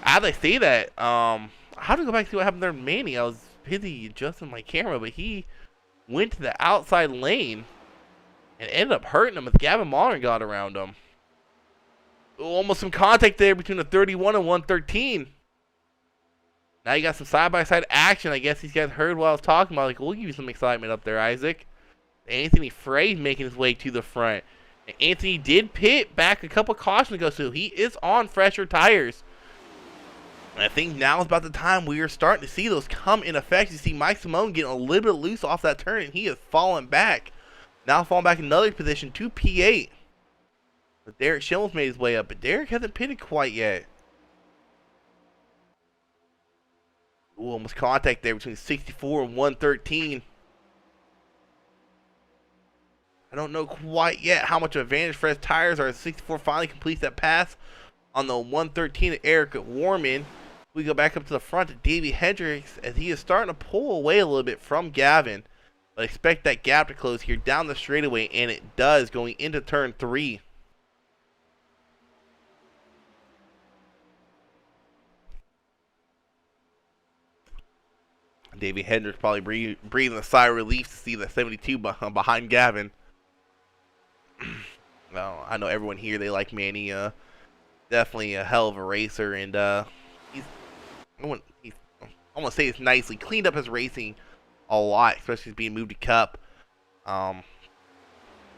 As I say that, I have to go back to see what happened there to Manny. I was busy adjusting my camera, but he went to the outside lane and ended up hurting him as Gavin Mullen got around him. Almost some contact there between the 31 and 113. Now you got some side-by-side action. I guess these guys heard what I was talking about. Like, we'll give you some excitement up there, Isaac. Anthony Frey making his way to the front. And Anthony did pit back a couple cautions ago, so he is on fresher tires. And I think now is about the time we are starting to see those come in effect. You see Mike Simone getting a little bit loose off that turn, and he is falling back. Now falling back another position to P8. But Derek Schimmel's made his way up, but Derek hasn't pitted quite yet. Ooh, almost contact there between 64 and 113. I don't know quite yet how much of advantage Fred's tires are as 64 finally completes that pass on the 113 of Eric Warman. We go back up to the front to Davey Hendricks as he is starting to pull away a little bit from Gavin. But expect that gap to close here down the straightaway, and it does going into turn 3. Davey Hendricks probably breathing a sigh of relief to see the 72 behind Gavin. Well, I know everyone here, they like Manny. Definitely a hell of a racer, and he's I want to say it's nicely cleaned up his racing a lot, especially being moved to Cup.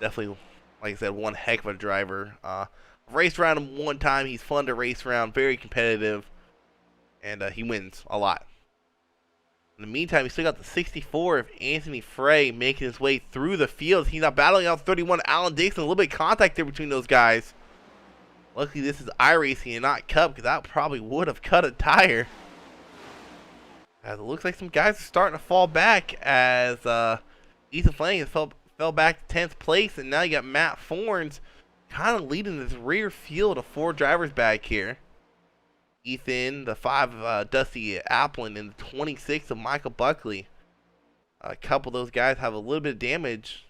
Definitely, like I said, one heck of a driver. I've raced around him one time. He's fun to race around, very competitive, and he wins a lot. In the meantime, we still got the 64 of Anthony Frey making his way through the field. He's now battling out 31 Alan Dixon. A little bit of contact there between those guys. Luckily, this is iRacing and not Cup, because that probably would have cut a tire. As it looks like some guys are starting to fall back, as Ethan Flanagan fell back to 10th place, and now you got Matt Forns kind of leading this rear field of 4 drivers back here. Ethan, the 5 of Dusty Applin, and the 26 of Michael Buckley. A couple of those guys have a little bit of damage.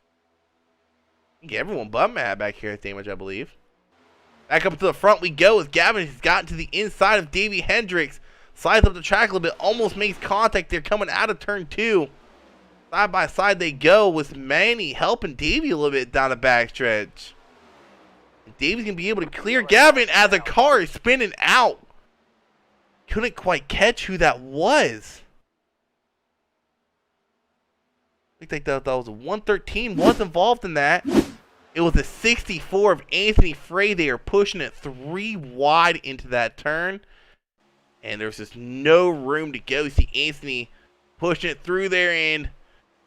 I think everyone but Matt back here has damage, I believe. Back up to the front we go as Gavin has gotten to the inside of Davey Hendricks. Slides up the track a little bit, almost makes contact there coming out of turn 2. Side by side they go with Manny helping Davey a little bit down the backstretch. Davey's going to be able to clear Gavin as the car is spinning out. Couldn't quite catch who that was. Looks like that was a 113 was involved in that. It was a 64 of Anthony Frey. They are pushing it 3 wide into that turn. And there's just no room to go. You see Anthony pushing it through there, and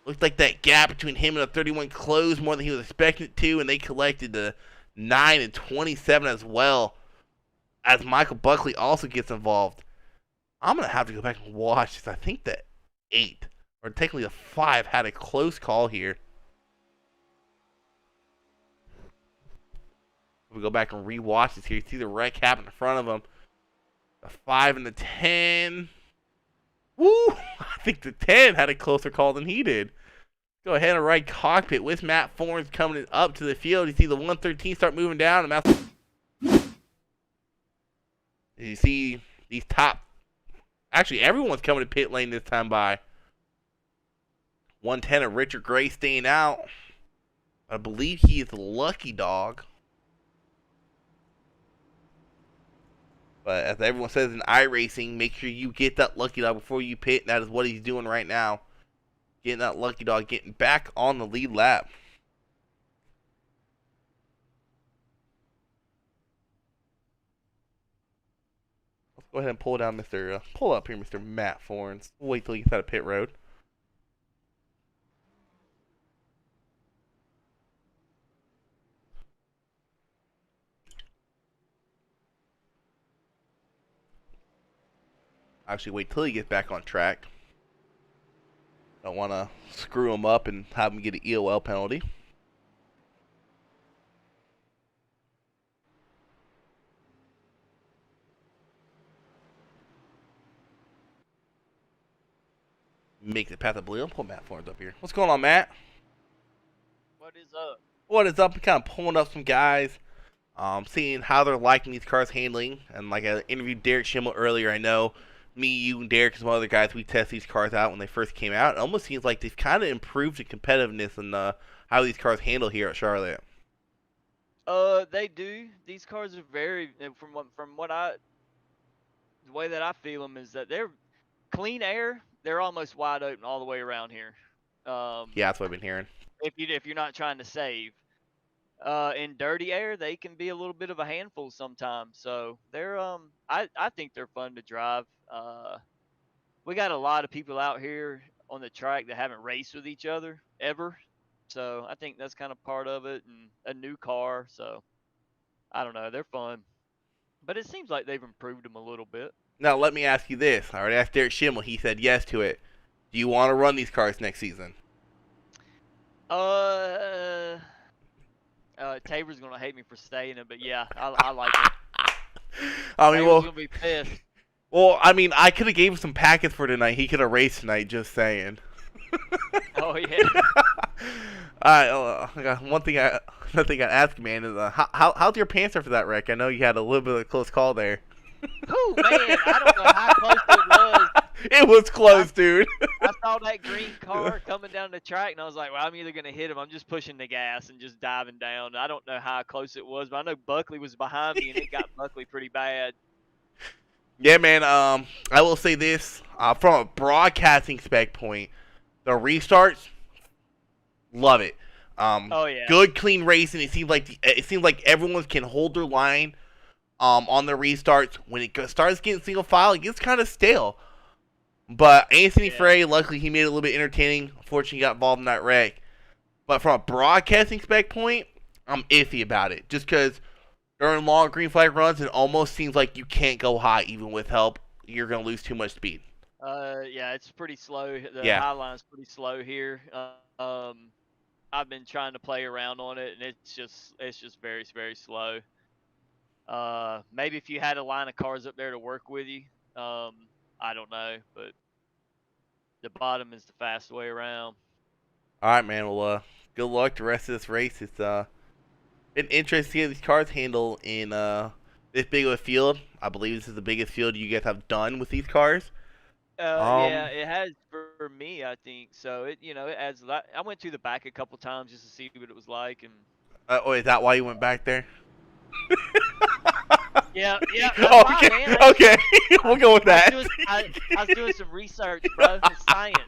looked like that gap between him and the 31 closed more than he was expecting it to, and they collected the 9 and 27 as well, as Michael Buckley also gets involved. I'm going to have to go back and watch this. I think the 8, or technically the 5, had a close call here. We go back and re-watch this here. You see the wreck happen in front of him. The 5 and the 10. Woo! I think the 10 had a closer call than he did. Go ahead and ride Cockpit with Matt Forns coming up to the field. You see the 113 start moving down. And you see these top. Actually, everyone's coming to pit lane this time by. 110 of Richard Gray staying out. I believe he is the lucky dog. But as everyone says in iRacing, make sure you get that lucky dog before you pit. And that is what he's doing right now. Getting that lucky dog, getting back on the lead lap. Let's go ahead and pull down pull up here, Mr. Matt Forns. We'll wait till he gets out of pit road. Actually, wait till he gets back on track. Don't want to screw him up and have him get an EOL penalty. Make the path of blue. I'll pull Matt Forns up here. What's going on, Matt? What is up? What is up? I'm kind of pulling up some guys, seeing how they're liking these cars handling. And like I interviewed Derek Schimmel earlier, I know me, you, and Derek and some other guys, we test these cars out when they first came out. It almost seems like they've kind of improved the competitiveness and how these cars handle here at Charlotte. They do. These cars are very, from what the way that I feel them is that they're clean air. They're almost wide open all the way around here. Yeah, that's what I've been hearing. If you're not trying to save, in dirty air, they can be a little bit of a handful sometimes. So they're I think they're fun to drive. We got a lot of people out here on the track that haven't raced with each other ever. So I think that's kind of part of it, and a new car. So I don't know, they're fun, but it seems like they've improved them a little bit. Now let me ask you this. I already asked Derek Schimmel. He said yes to it. Do you want to run these cars next season? Tabor's gonna hate me for saying it, but yeah, I like it. I mean, Tabor's gonna be pissed. Well, I mean, I could have gave him some packets for tonight. He could have raced tonight. Just saying. Oh yeah. I got one thing I ask, man, is how's your pants after that wreck? I know you had a little bit of a close call there. Oh man, I don't know how close it was. It was close, dude. I saw that green car coming down the track, and I was like, well, I'm either going to hit him. I'm just pushing the gas and just diving down. I don't know how close it was, but I know Buckley was behind me, and it got Buckley pretty bad. Yeah, man. I will say this. From a broadcasting spec point, the restarts, love it. Oh yeah. Good, clean racing. It seems like everyone can hold their line on the restarts. When it starts getting single file, it gets kind of stale. But Anthony Yeah. Frey, luckily he made it a little bit entertaining. Unfortunately, he got involved in that wreck. But from a broadcasting spec point, I'm iffy about it. Just because during long green flag runs, it almost seems like you can't go high even with help. You're going to lose too much speed. Yeah, it's pretty slow. The Yeah. high line's pretty slow here. I've been trying to play around on it, and it's just very, very slow. Maybe if you had a line of cars up there to work with you, I don't know, but the bottom is the fast way around. All right, man. Well, good luck the rest of this race. It's been interesting to see how these cars handle in this big of a field. I believe this is the biggest field you guys have done with these cars. Yeah, it has for me, I think. So it adds a lot. I went to the back a couple times just to see what it was like, and Oh, is that why you went back there? yeah, that's Oh, fine, okay, man. okay. We'll go with that. I was doing some research, bro. It's science.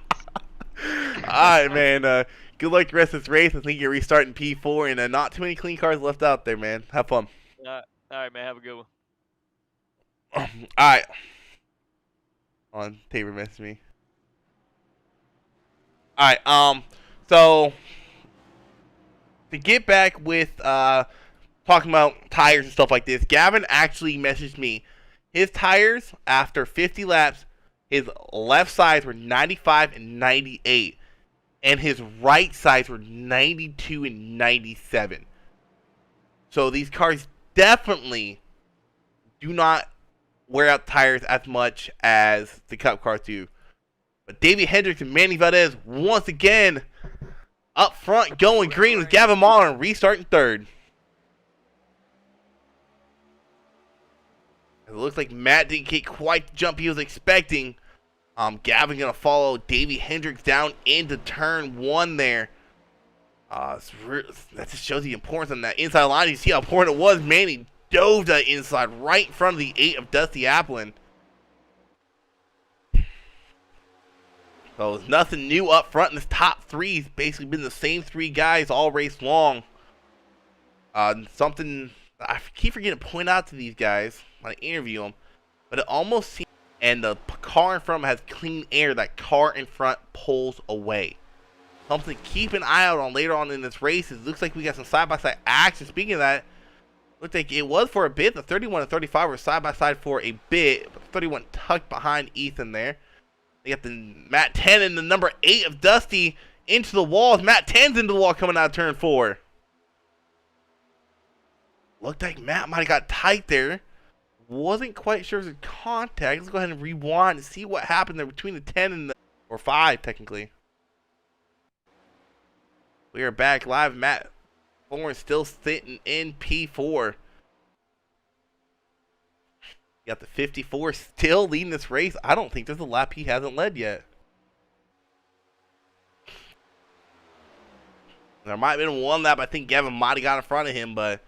All right, man. Good luck the rest of this race. I think you're restarting P4, and not too many clean cars left out there, man. Have fun. All right, man. Have a good one. All right. On Tabor messaged me. All right. So to get back with talking about tires and stuff like this, Gavin actually messaged me. His tires after 50 laps, his left sides were 95 and 98, and his right sides were 92 and 97. So these cars definitely do not wear out tires as much as the Cup cars do. But Davey Hendricks and Manny Valdez once again up front going green with Gavin Mahler restarting third. It looks like Matt didn't get quite the jump he was expecting. Gavin going to follow Davey Hendricks down into turn one there. That just shows the importance on that inside line. You see how important it was. Manny dove that inside right in front of the 8 of Dusty Applin. So it's nothing new up front in this top three. It's basically been the same three guys all race long. Something I keep forgetting to point out to these guys when I interview them, but it almost seems, and the car in front has clean air, that car in front pulls away. Something to keep an eye out on later on in this race. It looks like we got some side-by-side action. Speaking of that, looked like it was for a bit. The 31 and 35 were side-by-side for a bit. But 31 tucked behind Ethan there. They got the Matt 10 and the number 8 of Dusty into the wall. Matt 10's into the wall coming out of turn 4. Looked like Matt might have got tight there. Wasn't quite sure if it was contact. Let's go ahead and rewind and see what happened there between the 10 and the, or 5 technically. We are back live. Matt Thorne still sitting in P4. You got the 54 still leading this race. I don't think there's a lap he hasn't led yet. There might have been one lap I think Gavin might have got in front of him, but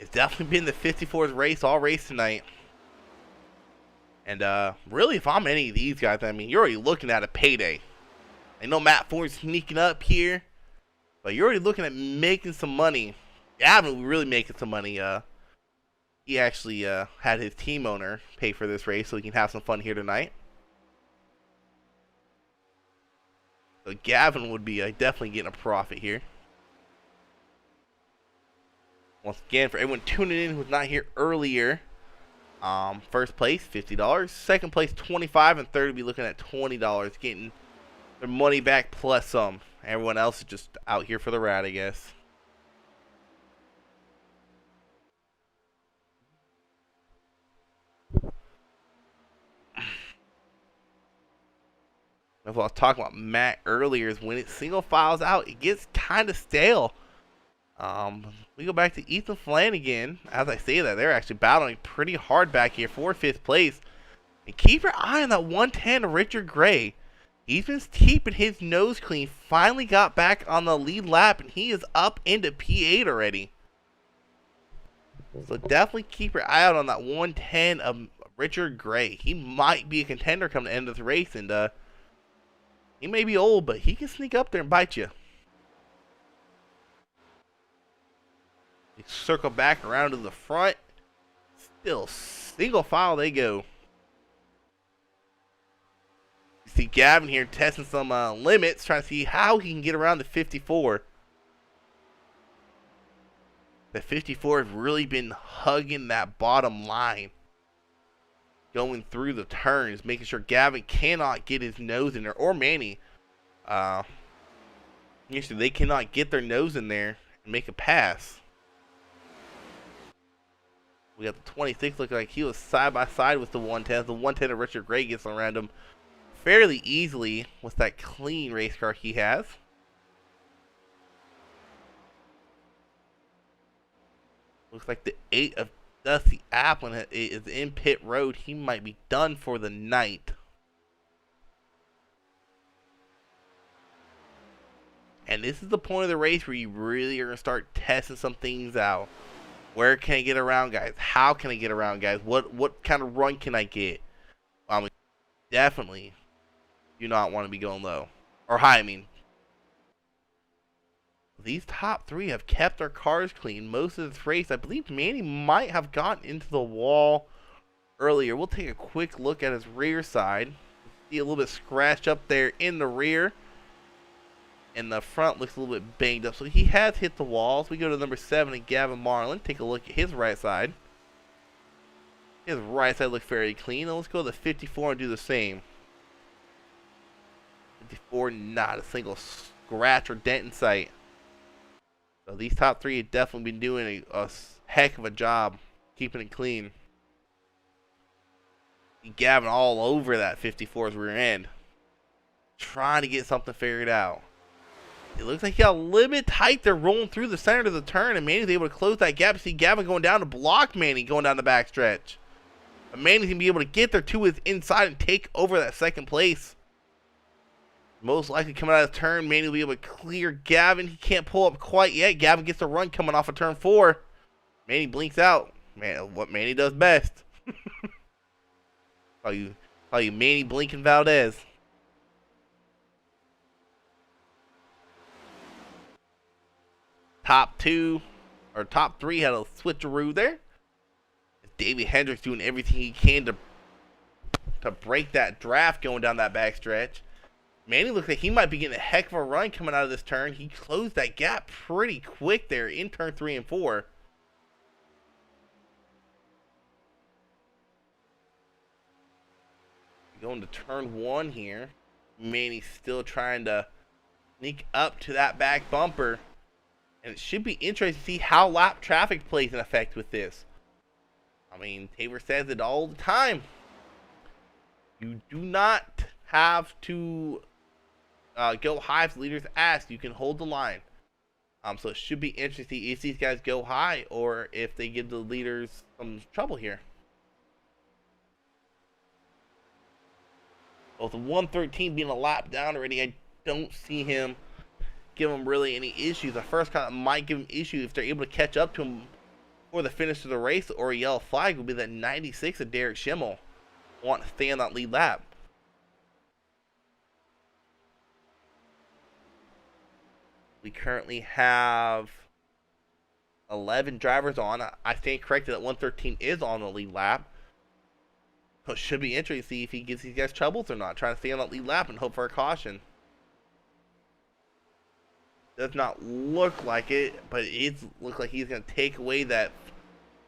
it's definitely been the 54's race all race tonight. And really, if I'm any of these guys, I mean, you're already looking at a payday. I know Matt Ford's sneaking up here, but you're already looking at making some money. Gavin was really making some money. He actually had his team owner pay for this race so he can have some fun here tonight. So Gavin would be definitely getting a profit here. Once again, for everyone tuning in who was not here earlier, first place $50, second place $25, and third will be looking at $20, getting their money back plus some. Everyone else is just out here for the ride, I guess. That's what I was talking about Matt earlier, is when it single files out, it gets kind of stale. We go back to Ethan Flanagan. As I say that, they're actually battling pretty hard back here for 5th place. And keep your eye on that 110 Richard Gray. He's been keeping his nose clean. Finally got back on the lead lap, and he is up into P8 already. So definitely keep your eye out on that 110 of Richard Gray. He might be a contender come the end of the race, and he may be old, but he can sneak up there and bite you. They circle back around to the front. Still single file they go. You see Gavin here testing some limits, trying to see how he can get around the 54. The 54 has really been hugging that bottom line. Going through the turns, making sure Gavin cannot get his nose in there, or Manny. Usually they cannot get their nose in there and make a pass. We got the 26 looking like he was side by side with the 110. The 110 of Richard Gray gets around him fairly easily with that clean race car he has. Looks like the 8 of Dusty Applin is in pit road. He might be done for the night. And this is the point of the race where you really are going to start testing some things out. Where can I get around, guys? How can I get around, guys? What kind of run can I get? Definitely do not want to be going low. Or high, I mean. These top 3 have kept their cars clean most of this race. I believe Manny might have gotten into the wall earlier. We'll take a quick look at his rear side. See a little bit scratched up there in the rear. And the front looks a little bit banged up. So he has hit the walls. We go to number 7 and Gavin Marlin. Take a look at his right side. His right side looks fairly clean. And let's go to the 54 and do the same. 54, not a single scratch or dent in sight. So these top 3 have definitely been doing a heck of a job keeping it clean. Gavin all over that 54's rear end. Trying to get something figured out. It looks like he got a little bit tight there rolling through the center of the turn, and Manny's able to close that gap. See Gavin going down to block Manny going down the backstretch. But Manny's going to be able to get there to his inside and take over that second place. Most likely coming out of the turn, Manny will be able to clear Gavin. He can't pull up quite yet. Gavin gets the run coming off of turn 4. Manny blinks out. Man, what Manny does best. Call you Manny blinking Valdez. Top 2 or top 3 had a switcheroo there. Davey Hendricks doing everything he can to break that draft going down that backstretch. Manny looks like he might be getting a heck of a run coming out of this turn. He closed that gap pretty quick there in turn 3 and 4. Going to turn 1 here. Manny's still trying to sneak up to that back bumper. And it should be interesting to see how lap traffic plays in effect with this. I mean, Tabor says it all the time. You do not have to go high if the leaders ask. You can hold the line. So it should be interesting to see if these guys go high or if they give the leaders some trouble here. With the 113 being a lap down already, I don't see him give him really any issues. The first car that might give him issues if they're able to catch up to him for the finish of the race or a yellow flag would be that 96 of Derek Schimmel want to stay on that lead lap. We currently have 11 drivers on. I stand corrected that 113 is on the lead lap. So it should be interesting to see if he gives these guys troubles or not. Trying to stay on that lead lap and hope for a caution. Does not look like it, but it looks like he's going to take away that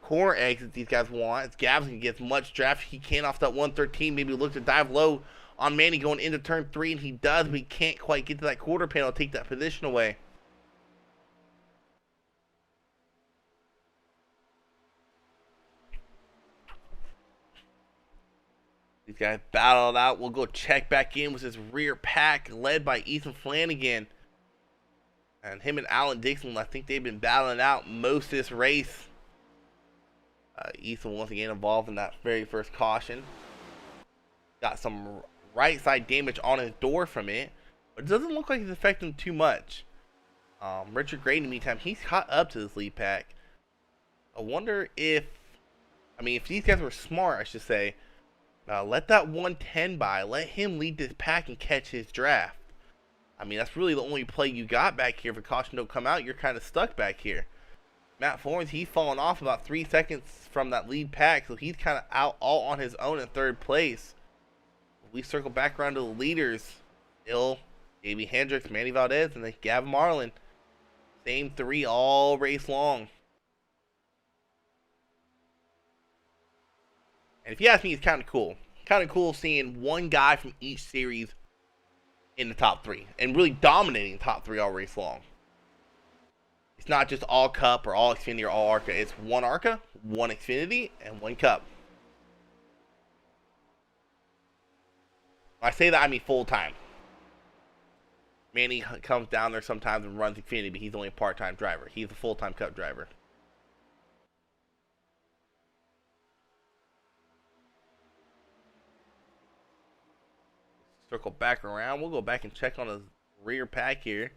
corner exit these guys want. As Gavin's going to get as much draft he can off that 113. Maybe look to dive low on Manny going into turn 3, and he does, but he can't quite get to that quarter panel to take that position away. These guys battled out. We'll go check back in with his rear pack led by Ethan Flanagan. And him and Alan Dixon, I think they've been battling out most of this race. Ethan once again involved in that very first caution. Got some right side damage on his door from it. But it doesn't look like it's affecting him too much. Richard Gray, in the meantime, he's caught up to this lead pack. I wonder if these guys were smart, I should say, let that 110 by. Let him lead this pack and catch his draft. I mean, that's really the only play you got back here. If a caution don't come out, you're kind of stuck back here. Matt Florence, he's fallen off about 3 seconds from that lead pack, so he's kind of out all on his own in third place. We circle back around to the leaders. Still, Davey Hendricks, Manny Valdez, and then Gavin Marlin. Same 3 all race long. And if you ask me, it's kind of cool. Kind of cool seeing one guy from each series in the top 3 and really dominating the top 3 all race long. It's not just all Cup or all Xfinity or all ARCA. It's one ARCA, one Xfinity, and one Cup. When I say that, I mean full time. Manny comes down there sometimes and runs Xfinity, but he's only a part-time driver. He's a full-time Cup driver. Circle back around. We'll go back and check on his rear pack here.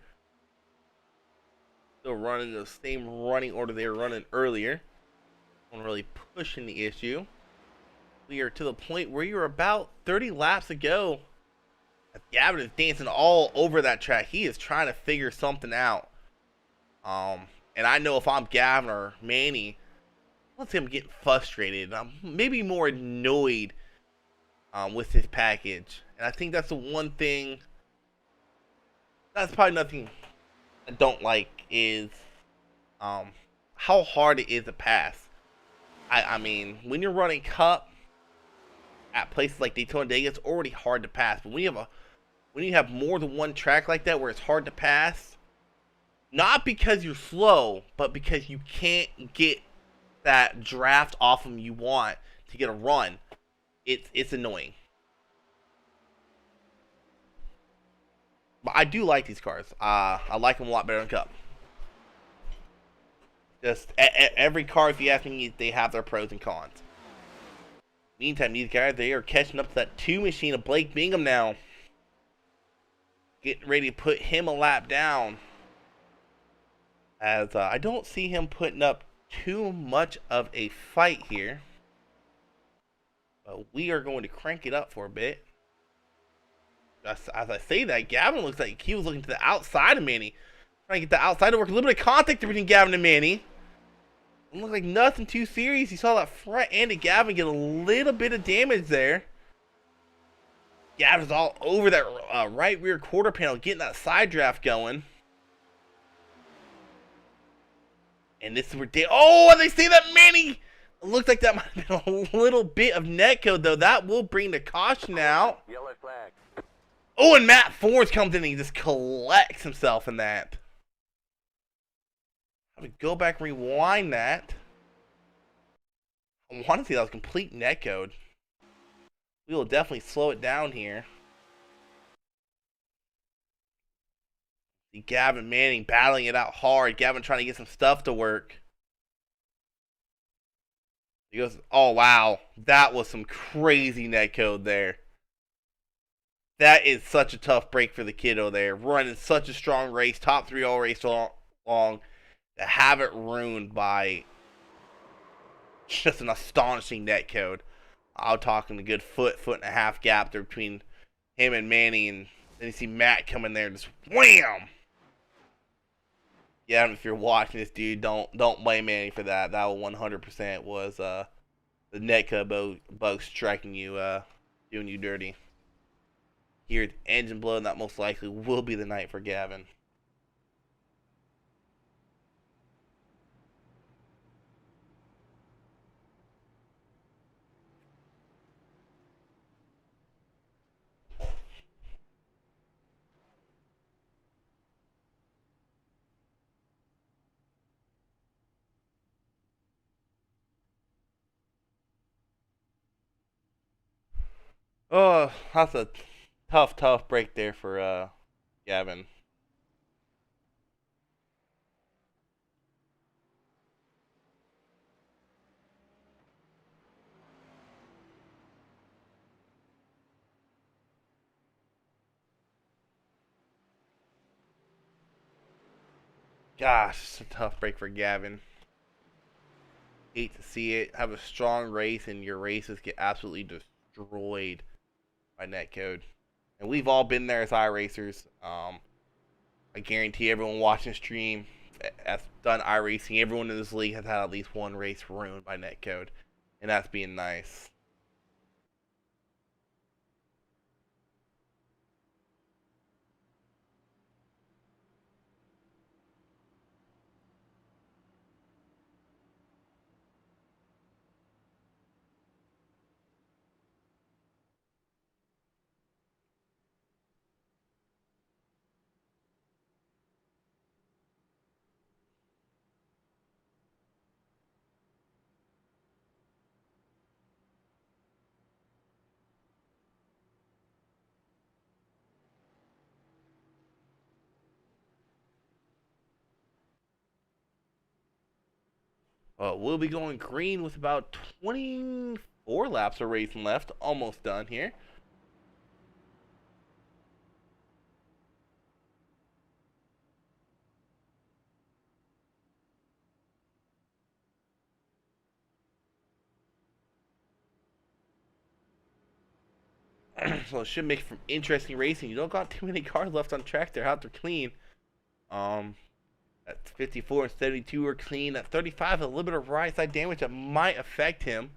Still running the same running order they were running earlier. Not really pushing the issue. We are to the point where you're about 30 laps to go. Gavin is dancing all over that track. He is trying to figure something out. And I know if I'm Gavin or Manny, let's say I'm getting frustrated. I'm maybe more annoyed with this package. And I think that's the one thing. That's probably nothing I don't like is how hard it is to pass. I mean, when you're running Cup at places like Daytona Dega, it's already hard to pass. But when you have more than one track like that where it's hard to pass, not because you're slow, but because you can't get that draft off them you want to get a run, it's annoying. But I do like these cars. I like them a lot better than Cup. Just every car, if you ask me, they have their pros and cons. Meantime, these guys, they are catching up to that 2 machine of Blake Bingham now. Getting ready to put him a lap down. As I don't see him putting up too much of a fight here. But we are going to crank it up for a bit. As I say that, Gavin looks like he was looking to the outside of Manny. Trying to get the outside to work. A little bit of contact between Gavin and Manny. It looked like nothing too serious. You saw that front end of Gavin get a little bit of damage there. Gavin's all over that right rear quarter panel, getting that side draft going. And this is where they say that Manny. It looks like that might have been a little bit of netcode, though. That will bring the caution out. Yellow flag. Oh, and Matt Fords comes in and he just collects himself in that. I'm going to go back and rewind that. I want to see that was complete netcode. We will definitely slow it down here. See Gavin Manning battling it out hard. Gavin trying to get some stuff to work. He goes, oh wow, that was some crazy netcode there. That is such a tough break for the kiddo there. Running such a strong race, top 3 all race long, to have it ruined by just an astonishing netcode. I'm talking a good foot and a half gap there between him and Manny, and then you see Matt come in there and just wham! Yeah, if you're watching this, dude, don't blame Manny for that. That 100% was the netcode bug striking you, doing you dirty. Here, engine blow, and that most likely will be the night for Gavin. Oh, that's a tough break there for Gavin. Gosh, it's a tough break for Gavin. Hate to see it. Have a strong race and your races get absolutely destroyed by netcode. And we've all been there as iRacers. I guarantee everyone watching the stream, has done iRacing, everyone in this league has had at least one race ruined by netcode, and that's being nice. We'll be going green with about 24 laps of racing left. Almost done here. So it should make for interesting racing. You don't got too many cars left on track. They're out there clean. At 54 and 72 are clean. At 35, a little bit of right side damage that might affect him.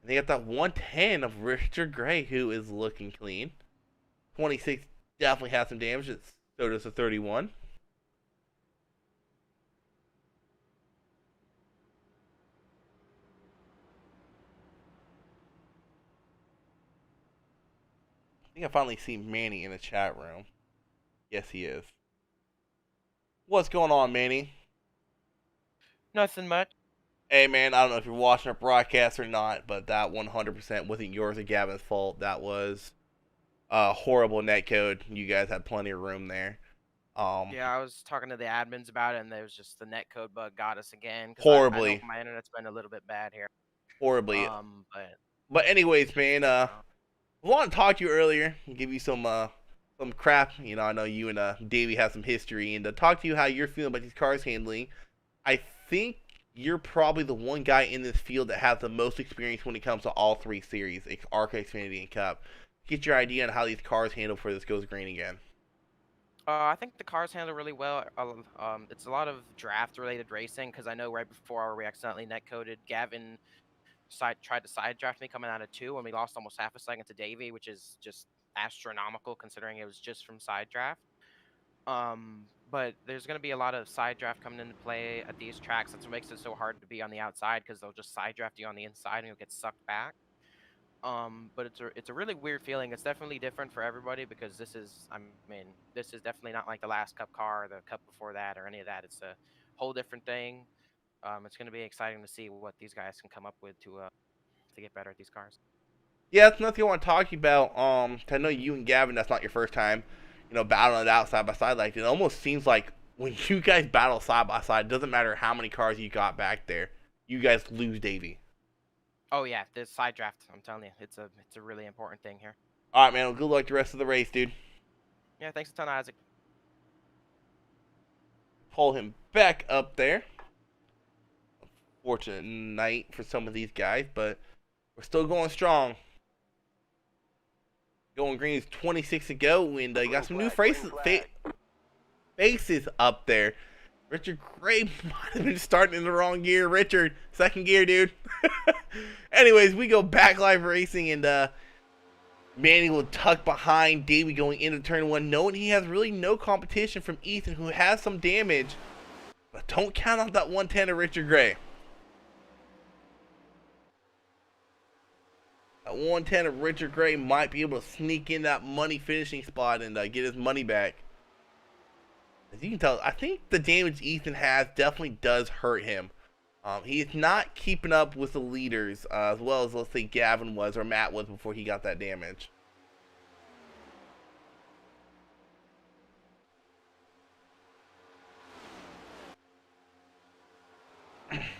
And they got that 110 of Richard Gray, who is looking clean. 26 definitely has some damage. So does the 31. I think I finally see Manny in the chat room. Yes, he is. What's going on, Manny? Nothing much. Hey, man, I don't know if you're watching our broadcast or not, but that 100% wasn't yours or Gavin's fault. That was horrible netcode. You guys had plenty of room there. Yeah, I was talking to the admins about it, and there was just the netcode bug got us again. Horribly. I know my internet's been a little bit bad here. Horribly. But anyways, man, I wanted to talk to you earlier and give you some crap. You know, I know you and Davey have some history, and to talk to you how you're feeling about these cars handling. I think you're probably the one guy in this field that has the most experience when it comes to all three series, ARCA, Xfinity, and Cup. Get your idea on how these cars handle before this goes green again. I think the cars handle really well. It's a lot of draft-related racing, because I know right before we accidentally netcoded, Gavin tried to side draft me coming out of 2, and we lost almost half a second to Davey, which is just astronomical considering it was just from side draft. But there's going to be a lot of side draft coming into play at these tracks. That's what makes it so hard to be on the outside, because they'll just side draft you on the inside and you'll get sucked back. But it's a really weird feeling. It's definitely different for everybody, because this is definitely not like the last Cup car, or the Cup before that, or any of that. It's a whole different thing. It's going to be exciting to see what these guys can come up with to get better at these cars. Yeah, that's nothing I want to talk to you about. I know you and Gavin, that's not your first time, battling it out side by side. Like, it almost seems like when you guys battle side by side, it doesn't matter how many cars you got back there, you guys lose Davey. Oh yeah, this side draft, I'm telling you, it's a really important thing here. All right, man. Well, good luck the rest of the race, dude. Yeah, thanks a ton, Isaac. Pull him back up there. Fortunate night for some of these guys, but we're still going strong. Going green is 26 to go, and you got some new faces up there. Richard Gray might have been starting in the wrong gear. Richard, second gear, dude. Anyways, we go back live racing, and Manny will tuck behind Davey going into turn 1, knowing he has really no competition from Ethan, who has some damage. But don't count out that 110 of Richard Gray. That 110 of Richard Gray might be able to sneak in that money finishing spot and get his money back. As you can tell, I think the damage Ethan has definitely does hurt him. He is not keeping up with the leaders as well as, let's say, Gavin was or Matt was before he got that damage.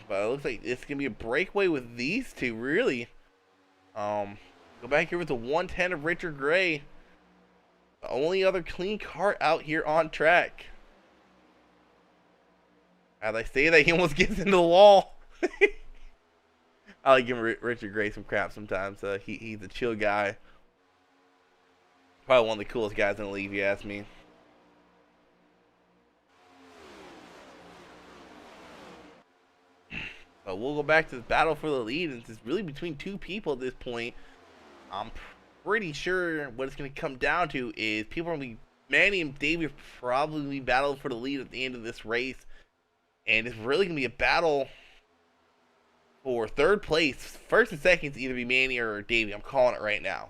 But it looks like it's going to be a breakaway with these two, really. Go back here with the 110 of Richard Gray. The only other clean car out here on track. As I say that, he almost gets into the wall. I like giving Richard Gray some crap sometimes. He's a chill guy. Probably one of the coolest guys in the league, if you ask me. But we'll go back to the battle for the lead, and it's really between two people at this point. I'm pretty sure what it's going to come down to is people are going to be, Manny and Davey probably battling for the lead at the end of this race. And it's really going to be a battle for third place. First and second is either be Manny or Davey. I'm calling it right now.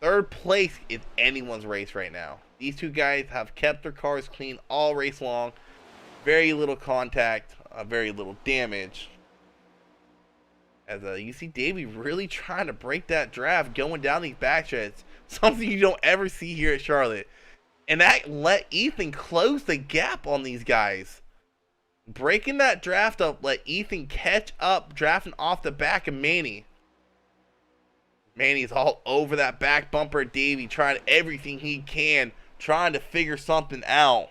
Third place is anyone's race right now. These two guys have kept their cars clean all race long. Very little contact, very little damage. As you see Davey really trying to break that draft, going down these backstretches. Something you don't ever see here at Charlotte. And that let Ethan close the gap on these guys. Breaking that draft up, let Ethan catch up, drafting off the back of Manny. Manny's all over that back bumper of Davey, trying everything he can, trying to figure something out.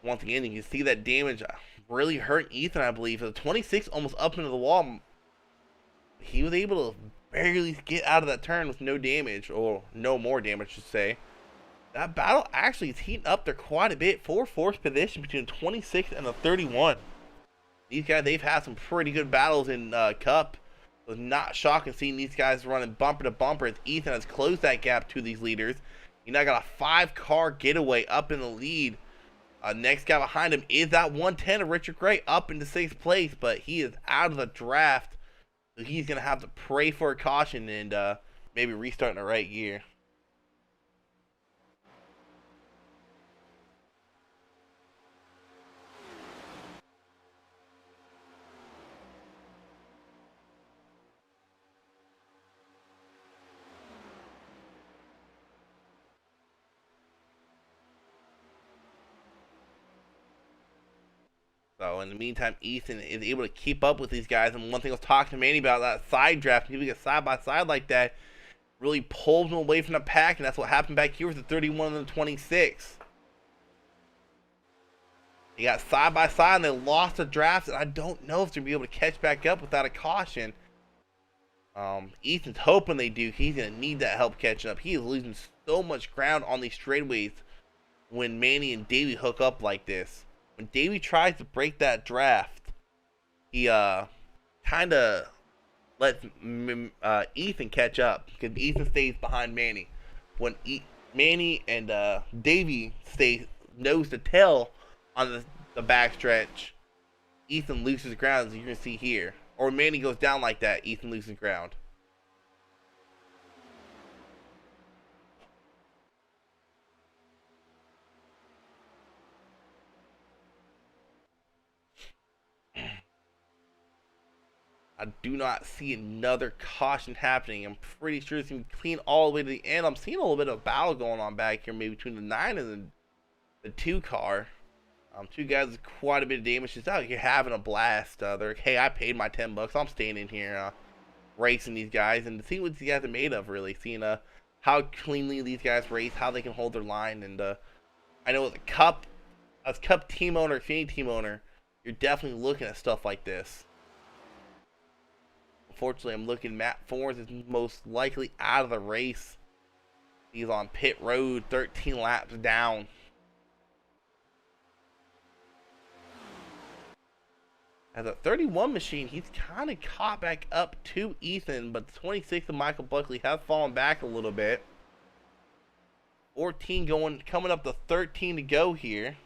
Once again, you can see that damage really hurt Ethan, I believe. The 26 almost up into the wall. He was able to barely get out of that turn with no damage, or no more damage, I should say. That battle actually is heating up there quite a bit for fourth position between the 26 and the 31. These guys, they've had some pretty good battles in Cup. It was not shocking seeing these guys running bumper to bumper as Ethan has closed that gap to these leaders. You now got a 5-car getaway up in the lead. Next guy behind him is that 110 of Richard Gray up into 6th place, but he is out of the draft. So he's going to have to pray for a caution and maybe restart in the right gear. So in the meantime, Ethan is able to keep up with these guys. And one thing I was talking to Manny about, that side draft, if you get side by side like that, really pulls them away from the pack. And that's what happened back here with the 31 and the 26. They got side by side and they lost the draft. And I don't know if they're going to be able to catch back up without a caution. Ethan's hoping they do. He's going to need that help catching up. He is losing so much ground on these straightaways when Manny and Davey hook up like this. When Davey tries to break that draft, he kind of lets Ethan catch up because Ethan stays behind Manny. When Manny and Davey stay nose to tail on the backstretch, Ethan loses ground, as you can see here. Or when Manny goes down like that, Ethan loses ground. I do not see another caution happening. I'm pretty sure it's going to be clean all the way to the end. I'm seeing a little bit of battle going on back here, maybe between the 9 and the 2 car. Two guys with quite a bit of damage. Just out here having a blast. They're like, hey, I paid my $10. I'm staying in here racing these guys and seeing what these guys are made of, really. Seeing how cleanly these guys race, how they can hold their line. And I know as a Cup team owner, Xfinity team owner, you're definitely looking at stuff like this. Unfortunately, I'm looking Matt Forns is most likely out of the race. He's on pit road, 13 laps down. As a 31 machine, he's kind of caught back up to Ethan, but the 26 of Michael Buckley has fallen back a little bit. 14 coming up to 13 to go here.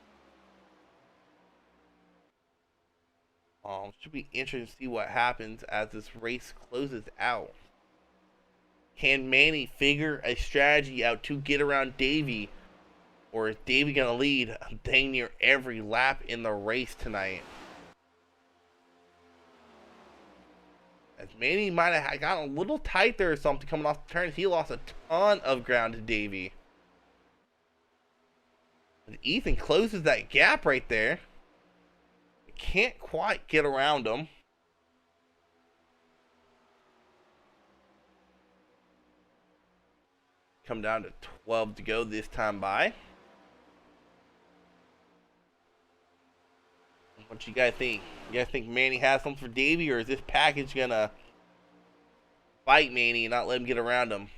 Should be interesting to see what happens as this race closes out. Can Manny figure a strategy out to get around Davey? Or is Davey going to lead dang near every lap in the race tonight? As Manny might have gotten a little tight there or something coming off the turns. He lost a ton of ground to Davey. Ethan closes that gap right there. Can't quite get around him. Come down to 12 to go this time by. What you guys think? You guys think Manny has something for Davey, or is this package gonna fight Manny and not let him get around him?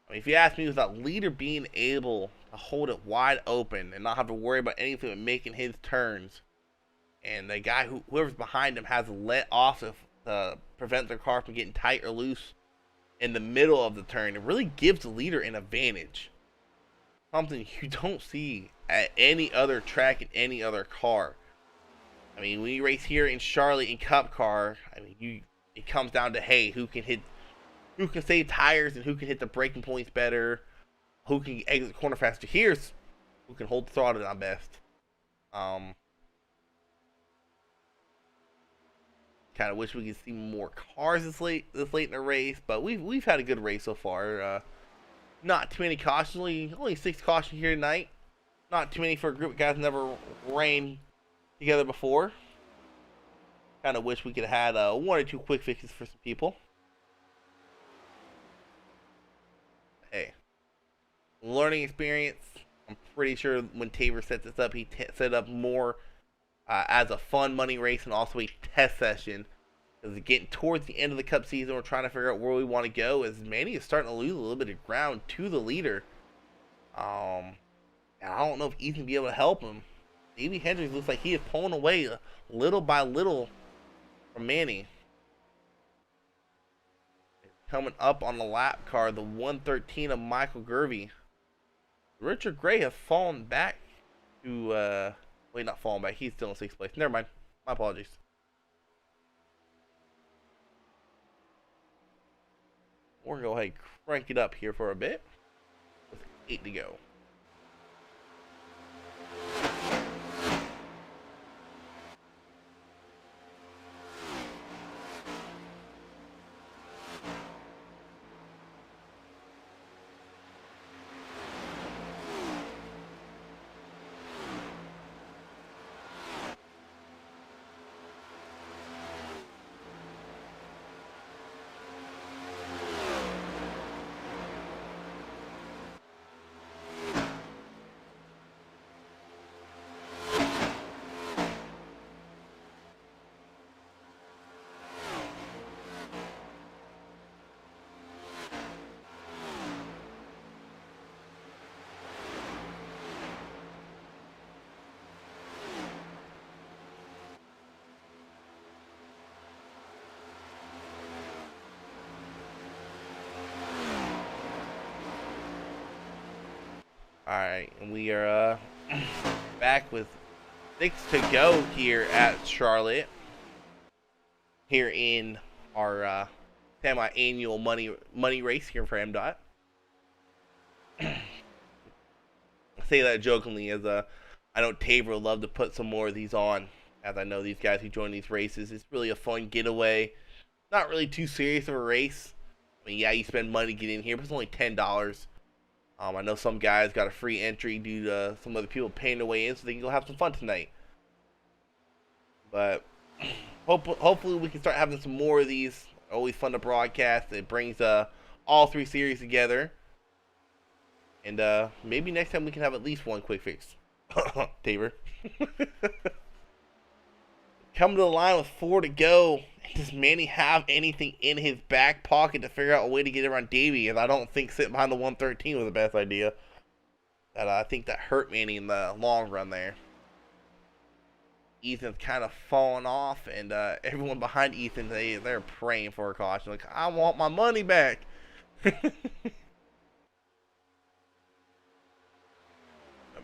I mean, if you ask me, without leader being able to hold it wide open and not have to worry about anything but making his turns, and the guy whoever's behind him has to let off to prevent their car from getting tight or loose in the middle of the turn, it really gives the leader an advantage. Something you don't see at any other track in any other car. I mean, when you race here in Charlotte in Cup car, I mean, it comes down to, hey, who can save tires and who can hit the braking points better, who can exit the corner faster. Here's who can hold the throttle down best. Kind of wish we could see more cars this late in the race, but we've had a good race so far. Not too many cautions, only 6 cautions here tonight. Not too many for a group of guys who never ran together before. Kind of wish we could have had 1 or 2 quick fixes for some people. Hey, learning experience. I'm pretty sure when Tabor set this up, he set it up more as a fun money race and also a test session. Because getting towards the end of the Cup season, we're trying to figure out where we want to go. As Manny is starting to lose a little bit of ground to the leader. And I don't know if Ethan will be able to help him. Davey Hendricks looks like he is pulling away little by little from Manny. Coming up on the lap car, the 113 of Michael Gervey. Richard Gray has fallen back to, wait, not fallen back. He's still in 6th place. Never mind. My apologies. We're going to go ahead and crank it up here for a bit. With 8 to go. Alright, and we are back with 6 to go here at Charlotte. Here in our semi-annual money race here for Mdot. I say that jokingly, as I know Tabor would love to put some more of these on. As I know these guys who join these races, it's really a fun getaway. Not really too serious of a race. I mean, yeah, you spend money to get in here, but it's only $10. I know some guys got a free entry due to some other people paying their way in so they can go have some fun tonight. But hopefully we can start having some more of these. Always fun to broadcast. It brings all 3 series together. And maybe next time we can have at least 1 quick fix. Tabor. Coming to the line with 4 to go. Does Manny have anything in his back pocket to figure out a way to get around Davey? And I don't think sitting behind the 113 was the best idea. I think that hurt Manny in the long run there. Ethan's kind of falling off, and everyone behind Ethan, they're praying for a caution. Like, I want my money back. But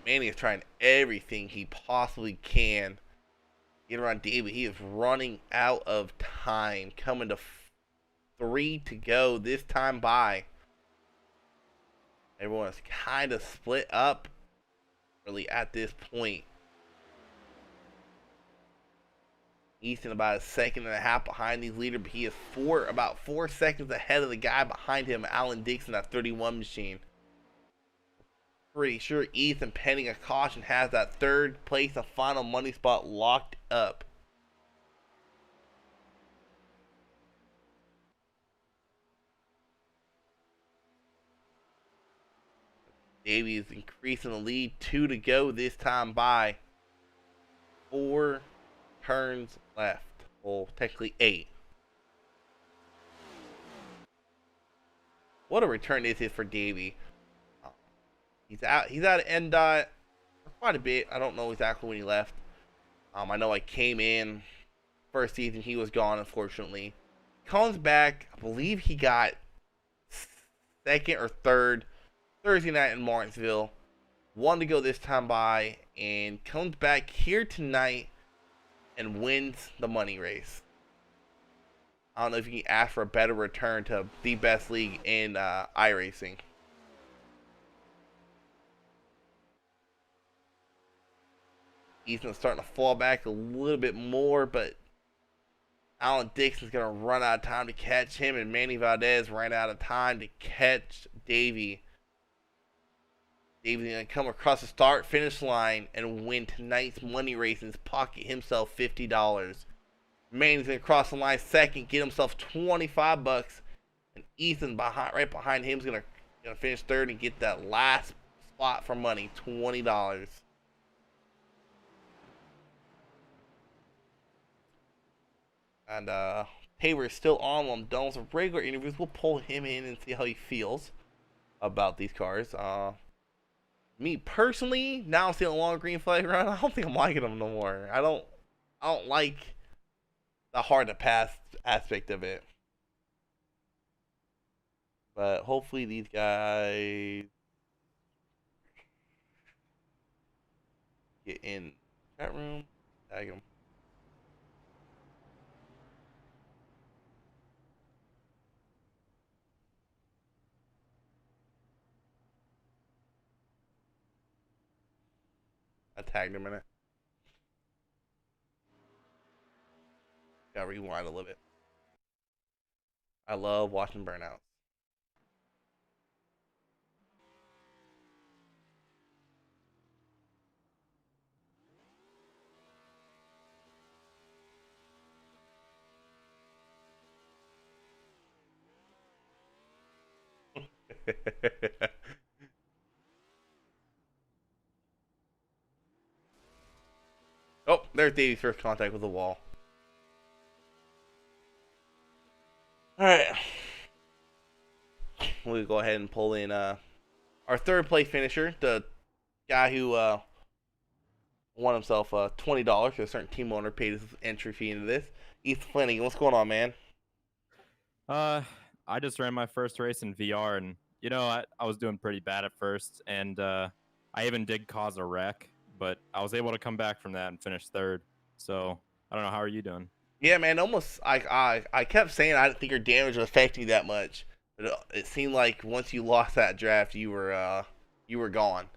Manny is trying everything he possibly can. Get around David. He is running out of time. Coming to 3 to go this time by. Everyone is kind of split up really at this point. Ethan about 1.5 seconds behind these leaders, but he is about 4 seconds ahead of the guy behind him, Alan Dixon, that 31 machine. Pretty sure Ethan, pending a caution, has that 3rd place and final money spot locked up. Davey is increasing the lead. 2 to go this time by 4 turns left. Well, technically 8. What a return this is for Davey. He's out of Mdot for quite a bit. I don't know exactly when he left. I know I came in first season, he was gone, unfortunately. Comes back, I believe he got second or third Thursday night in Martinsville. 1 to go this time by, and comes back here tonight and wins the money race. I don't know if you can ask for a better return to the best league in iRacing. Ethan's starting to fall back a little bit more, but Alan Dixon's going to run out of time to catch him, and Manny Valdez ran out of time to catch Davey. Davey's going to come across the start-finish line and win tonight's money race and pocket himself $50. Manny's going to cross the line second, get himself $25, and Ethan right behind him is going to finish third and get that last spot for money, $20. And Tabor is still on while I'm done with some regular interviews. We'll pull him in and see how he feels about these cars. Me personally, now I'm seeing a long green flag run. I don't think I'm liking them no more. I don't like the hard to pass aspect of it. But hopefully these guys get in chat room. Tag them. I tagged him in it. Gotta rewind a little bit. I love watching burnouts. Oh, there's Davey's first contact with the wall. Alright. We'll go ahead and pull in our third place finisher, the guy who won himself $20. A certain team owner paid his entry fee into this. Ethan Flanagan, what's going on, man? I just ran my first race in VR, and I was doing pretty bad at first, and I even did cause a wreck, but I was able to come back from that and finish third. So I don't know, how are you doing? Yeah, man. Almost, I kept saying I didn't think your damage would affect you that much, but it seemed like once you lost that draft, you were gone.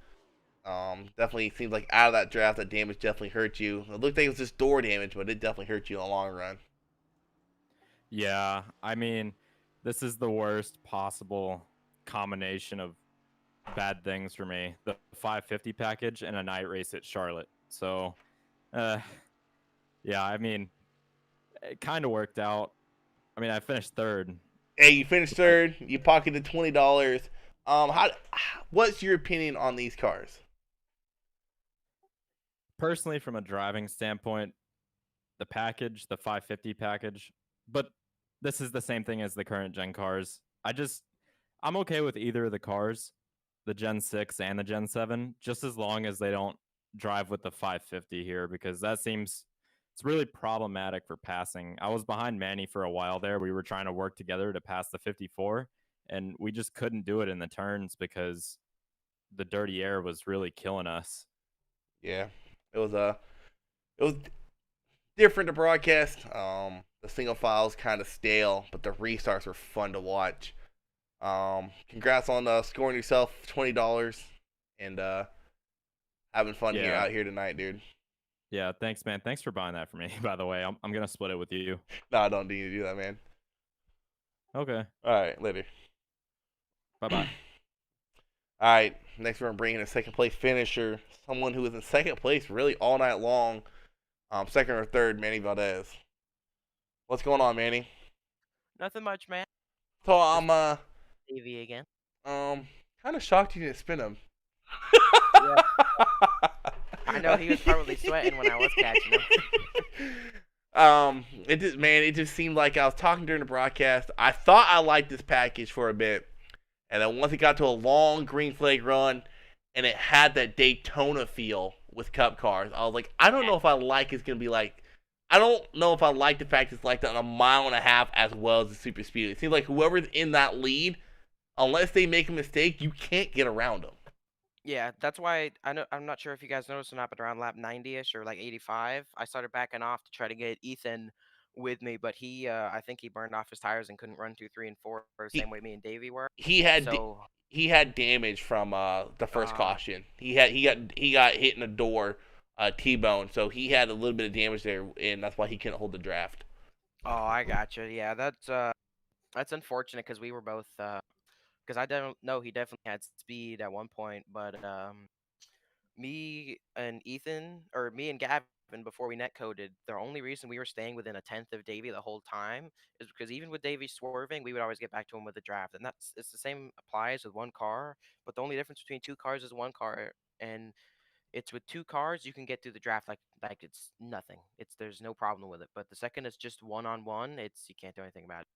Definitely seems like out of that draft, that damage definitely hurt you. It looked like it was just door damage, but it definitely hurt you in the long run. Yeah, I mean, this is the worst possible combination of bad things for me. The 550 package and a night race at Charlotte. So, yeah, I mean, it kind of worked out. I mean, I finished third. Hey, you finished third. You pocketed $20. What's your opinion on these cars? Personally, from a driving standpoint, the package, the 550 package, but this is the same thing as the current gen cars. I'm okay with either of the cars, the Gen 6 and the Gen 7, just as long as they don't drive with the 550 here, because it's really problematic for passing. I was behind Manny for a while there. We were trying to work together to pass the 54, and we just couldn't do it in the turns because the dirty air was really killing us. Yeah, it was different to broadcast. The single file's kind of stale, but the restarts were fun to watch. Congrats on scoring yourself $20 and having fun out here tonight, dude. Yeah, thanks, man. Thanks for buying that for me, by the way. I'm gonna split it with you. No, I don't need to do that, man. Okay. All right, later. Bye-bye. All right, next we're gonna bring in a second place finisher, someone who was in second place really all night long. Second or third, Manny Valdez. What's going on, Manny? Nothing much, man. So I'm TV again. kind of shocked you didn't spin him. I know he was probably sweating when I was catching him. It just seemed like I was talking during the broadcast. I thought I liked this package for a bit, and then once it got to a long green flag run, and it had that Daytona feel with Cup cars, I was like, I don't know if I like it's gonna be like. I don't know if I like the fact it's like that on a mile and a half as well as the super speed. It seems like whoever's in that lead, unless they make a mistake, you can't get around them. Yeah, that's why I know. I'm not sure if you guys noticed or not, but around lap 90ish or like 85, I started backing off to try to get Ethan with me, but I think he burned off his tires and couldn't run 2, 3, and 4 the He same way me and Davey were. he had So, he had damage from the first uh, caution. He got hit in the door, T-bone, so he had a little bit of damage there, and that's why he couldn't hold the draft. oh, I gotcha. Yeah, that's unfortunate because we were both because I don't know he definitely had speed at one point, but me and Ethan, or me and Gavin, before we netcoded, the only reason we were staying within a tenth of Davey the whole time is because even with Davey swerving, we would always get back to him with the draft, and it's the same applies with one car, but the only difference between two cars is one car, and it's with two cars you can get through the draft like it's nothing. There's no problem with it, but the second it's just one on one, it's you can't do anything about it.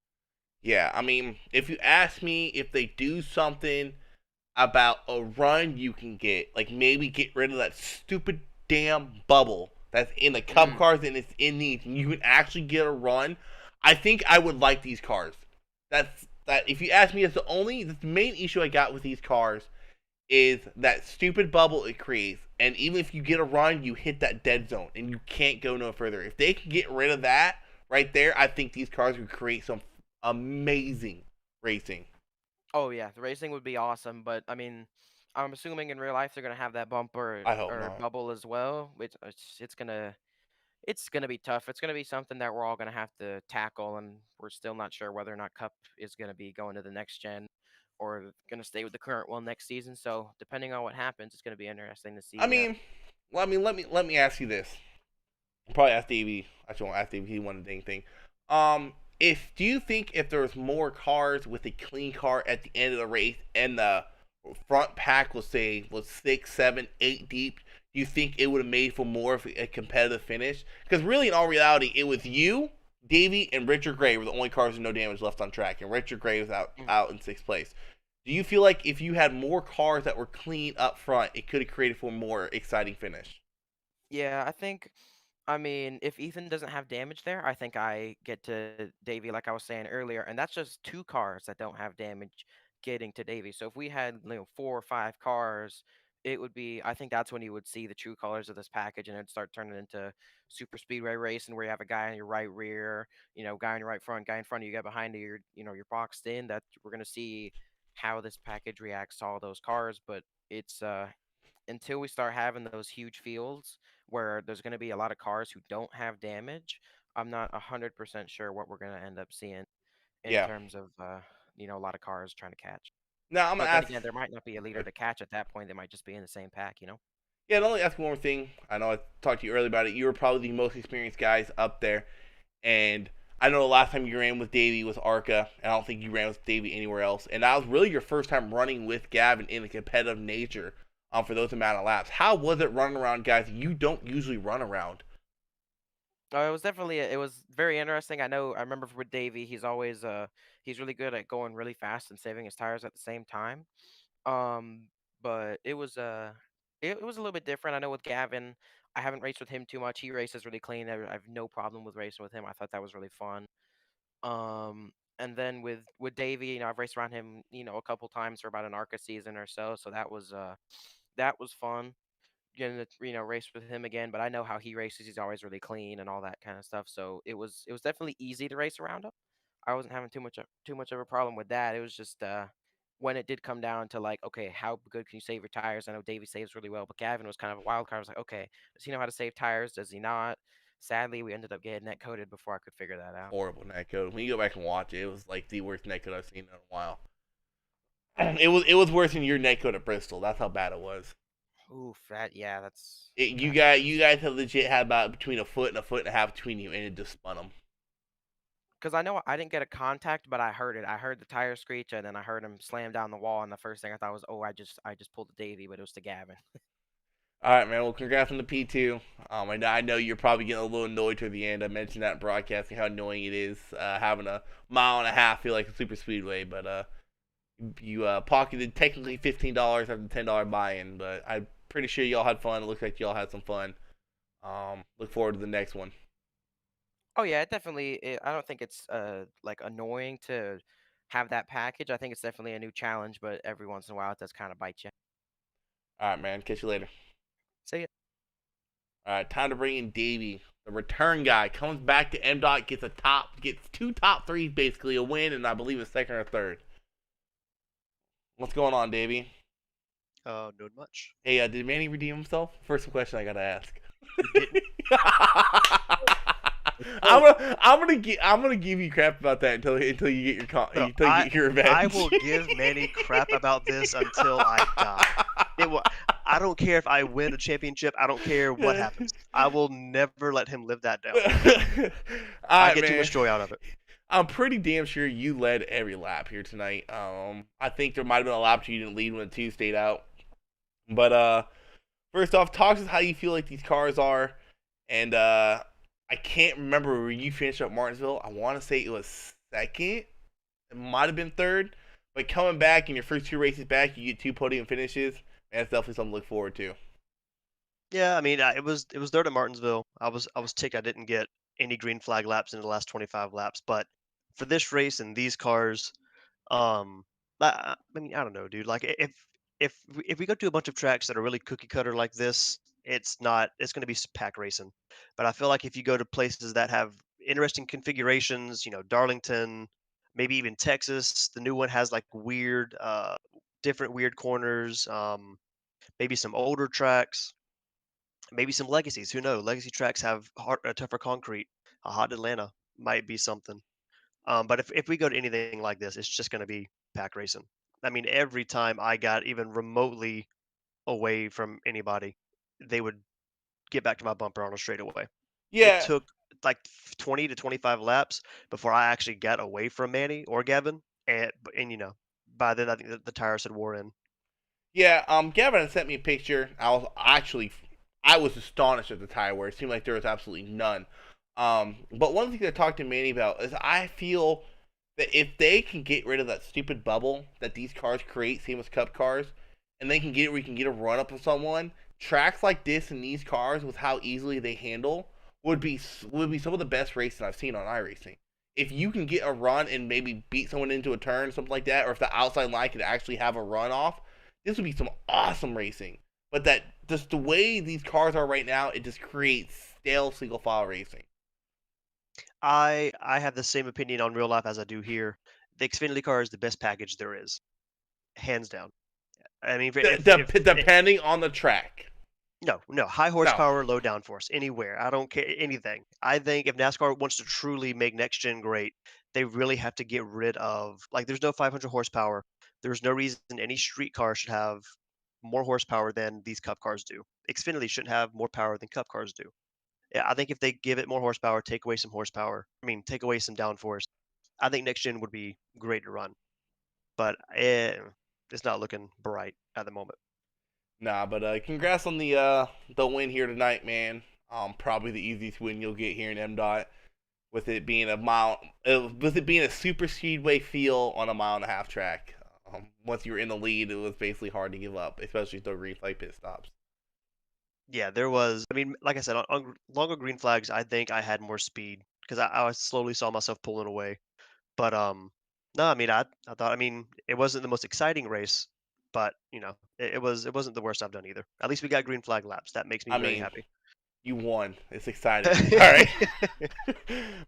Yeah, I mean, if you ask me if they do something about a run you can get, like maybe get rid of that stupid damn bubble that's in the Cup cars and it's in these, and you can actually get a run, I think I would like these cars. That if you ask me, the main issue I got with these cars is that stupid bubble it creates, and even if you get a run, you hit that dead zone and you can't go no further. If they can get rid of that right there, I think these cars would create some amazing racing. Oh yeah, the racing would be awesome, but I mean, I'm assuming in real life they're gonna have that bumper I hope or not. bubble as well, which it's gonna be tough. It's gonna be something that we're all gonna have to tackle, and we're still not sure whether or not Cup is gonna be going to the next gen or gonna stay with the current one next season. So depending on what happens, it's gonna be interesting to I see. mean, well, I mean, let me ask you this. I'll probably ask Davey. Actually, won't ask Davey. He wanted the dang thing. If do you think if there was more cars with a clean car at the end of the race and the front pack was 6, 7, 8 deep, do you think it would have made for more of a competitive finish? Because really, in all reality, it was you, Davey, and Richard Gray were the only cars with no damage left on track, and Richard Gray was out in 6th place. Do you feel like if you had more cars that were clean up front, it could have created for a more exciting finish? Yeah, I think. I mean, if Ethan doesn't have damage there, I think I get to Davy, like I was saying earlier, and that's just two cars that don't have damage getting to Davy. So if we had, 4 or 5 cars, it would be. I think that's when you would see the true colors of this package, and it'd start turning into super speedway racing, where you have a guy on your right rear, guy on your right front, guy in front of you, guy behind you. You're boxed in. That we're gonna see how this package reacts to all those cars, but it's until we start having those huge fields where there's going to be a lot of cars who don't have damage, I'm not 100% sure what we're going to end up seeing in Yeah. terms of a lot of cars trying to catch. Now I'm gonna But then ask. again, there might not be a leader to catch at that point. They might just be in the same pack. Yeah, I'll only ask one more thing. I know I talked to you earlier about it. You were probably the most experienced guys up there, and I know the last time you ran with Davey was ARCA, and I don't think you ran with Davey anywhere else. And that was really your first time running with Gavin in a competitive nature. For those amount of laps, how was it running around guys you don't usually run around? It was definitely it was very interesting. I remember with Davey, he's really good at going really fast and saving his tires at the same time. Um, but it was a little bit different. I know with Gavin, I haven't raced with him too much. He races really clean. I have no problem with racing with him. I thought that was really fun. And then with Davey, I've raced around him, a couple times for about an ARCA season or so. So that was fun getting to race with him again. But I know how he races. He's always really clean and all that kind of stuff. So it was definitely easy to race around him. I wasn't having too much of a problem with that. It was just when it did come down to like, okay, how good can you save your tires? I know Davey saves really well, but Gavin was kind of a wild card. I was like, okay, does he know how to save tires? Does he not? Sadly, we ended up getting net coded before I could figure that out. Horrible netcode. When you go back and watch it, it was like the worst netcode I've seen in a while. It was worse than your netcode at Bristol. That's how bad it was. Oof, yeah, that's You guys have legit had about between a foot and a half between you, and it just spun them. Because I know I didn't get a contact, but I heard it. I heard the tire screech, and then I heard him slam down the wall. And the first thing I thought was, oh, I just pulled the Davy, but it was to Gavin. All right, man. Well, congrats on the P2. I know you're probably getting a little annoyed toward the end. I mentioned that in broadcasting how annoying it is having a mile and a half feel like a super speedway, but you pocketed technically $15 after the $10 buy-in, but I'm pretty sure y'all had fun. It looks like y'all had some fun. Look forward to the next one. Oh yeah, it definitely. I don't think it's like annoying to have that package. I think it's definitely a new challenge, but every once in a while it does kind of bite you. All right, man. Catch you later. See ya. All right, time to bring in Davey, the return guy. Comes back to Mdot, gets two top threes basically, a win, and I believe a second or third. What's going on, Davey? Not much. Hey, did Manny redeem himself? First question I gotta ask. I'm gonna give you crap about that until you get your get your revenge. I will give Manny crap about this until I die. I don't care if I win a championship. I don't care what happens. I will never let him live that down. I get too much joy out of it. I'm pretty damn sure you led every lap here tonight. I think there might have been a lap you didn't lead when the 2 stayed out. But first off, talk to us how you feel like these cars are, and I can't remember where you finished up Martinsville. I want to say it was second. It might have been third. But coming back in your first 2 races back, you get 2 podium finishes. Man, that's definitely something to look forward to. Yeah, I mean, it was third at Martinsville. I was ticked I didn't get any green flag laps in the last 25 laps, but for this race and these cars, I mean, I don't know, dude. Like if we go to a bunch of tracks that are really cookie cutter like this, it's going to be pack racing. But I feel like if you go to places that have interesting configurations, Darlington, maybe even Texas, the new one has like different weird corners, maybe some older tracks, maybe some legacies. Who knows? Legacy tracks have tougher concrete. A hot Atlanta might be something. But if we go to anything like this, it's just going to be pack racing. I mean, every time I got even remotely away from anybody, they would get back to my bumper on a straightaway. It Yeah, took like 20 to 25 laps before I actually got away from Manny or Gavin, and by then I think the tires had wore in. yeah. Gavin had sent me a picture. I was astonished at the tire wear. It seemed like there was absolutely none. But one thing I talked to Manny about is I feel that if they can get rid of that stupid bubble that these cars create, same as Cup cars, and they can get it where you can get a run up of someone, tracks like this and these cars with how easily they handle would be some of the best racing I've seen on iRacing. If you can get a run and maybe beat someone into a turn, something like that, or if the outside line could actually have a run off, this would be some awesome racing. But that just the way these cars are right now, it just creates stale single file racing. I have the same opinion on real life as I do here. The Xfinity car is the best package there is, hands down. I mean, Depending on the track. No, high horsepower, low downforce, anywhere. I don't care anything. I think if NASCAR wants to truly make next gen great, they really have to get rid of there's no 500 horsepower. There's no reason any street car should have more horsepower than these Cup cars do. Xfinity shouldn't have more power than Cup cars do. Yeah, I think if they give it more horsepower, take away some horsepower, take away some downforce, I think next gen would be great to run. But it's not looking bright at the moment. Nah, but congrats on the win here tonight, man. Probably the easiest win you'll get here in Mdot, with it being a super speedway feel on a 1.5 mile track. Once you were in the lead, it was basically hard to give up, especially with the green flag pit stops. Yeah, there was. I mean, like I said, on longer green flags, I think I had more speed because I slowly saw myself pulling away. But no, I mean, I thought, I mean, it wasn't the most exciting race, but it wasn't the worst I've done either. At least we got green flag laps. That makes me very happy. You won. It's exciting. All right.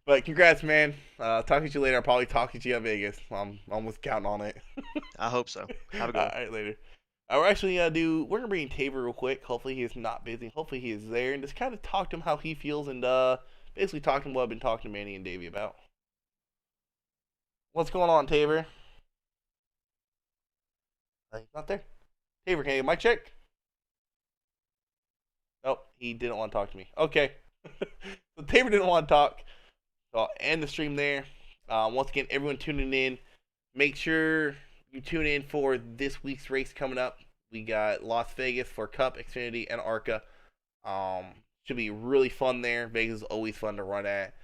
But congrats, man. Talk to you later. I'll probably talk to you in Vegas. I'm almost counting on it. I hope so. Have a good one. All right, later. We're actually we're gonna bring Taver real quick. Hopefully he is not busy. Hopefully he is there, and just kind of talk to him how he feels, and basically talk to him what I've been talking to Manny and Davey about. What's going on, Taver? He's not there. Taver, can you get mic check? Nope, he didn't want to talk to me. Okay. So Taver didn't want to talk, so I'll end the stream there. Once again, everyone tuning in, make sure you tune in for this week's race coming up. We got Las Vegas for Cup, Xfinity, and ARCA. Should be really fun there. Vegas is always fun to run at.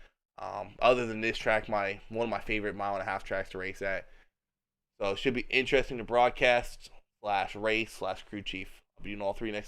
Other than this track, one of my favorite 1.5-mile tracks to race at. So it should be interesting to broadcast /race/crew chief. I'll be doing all three next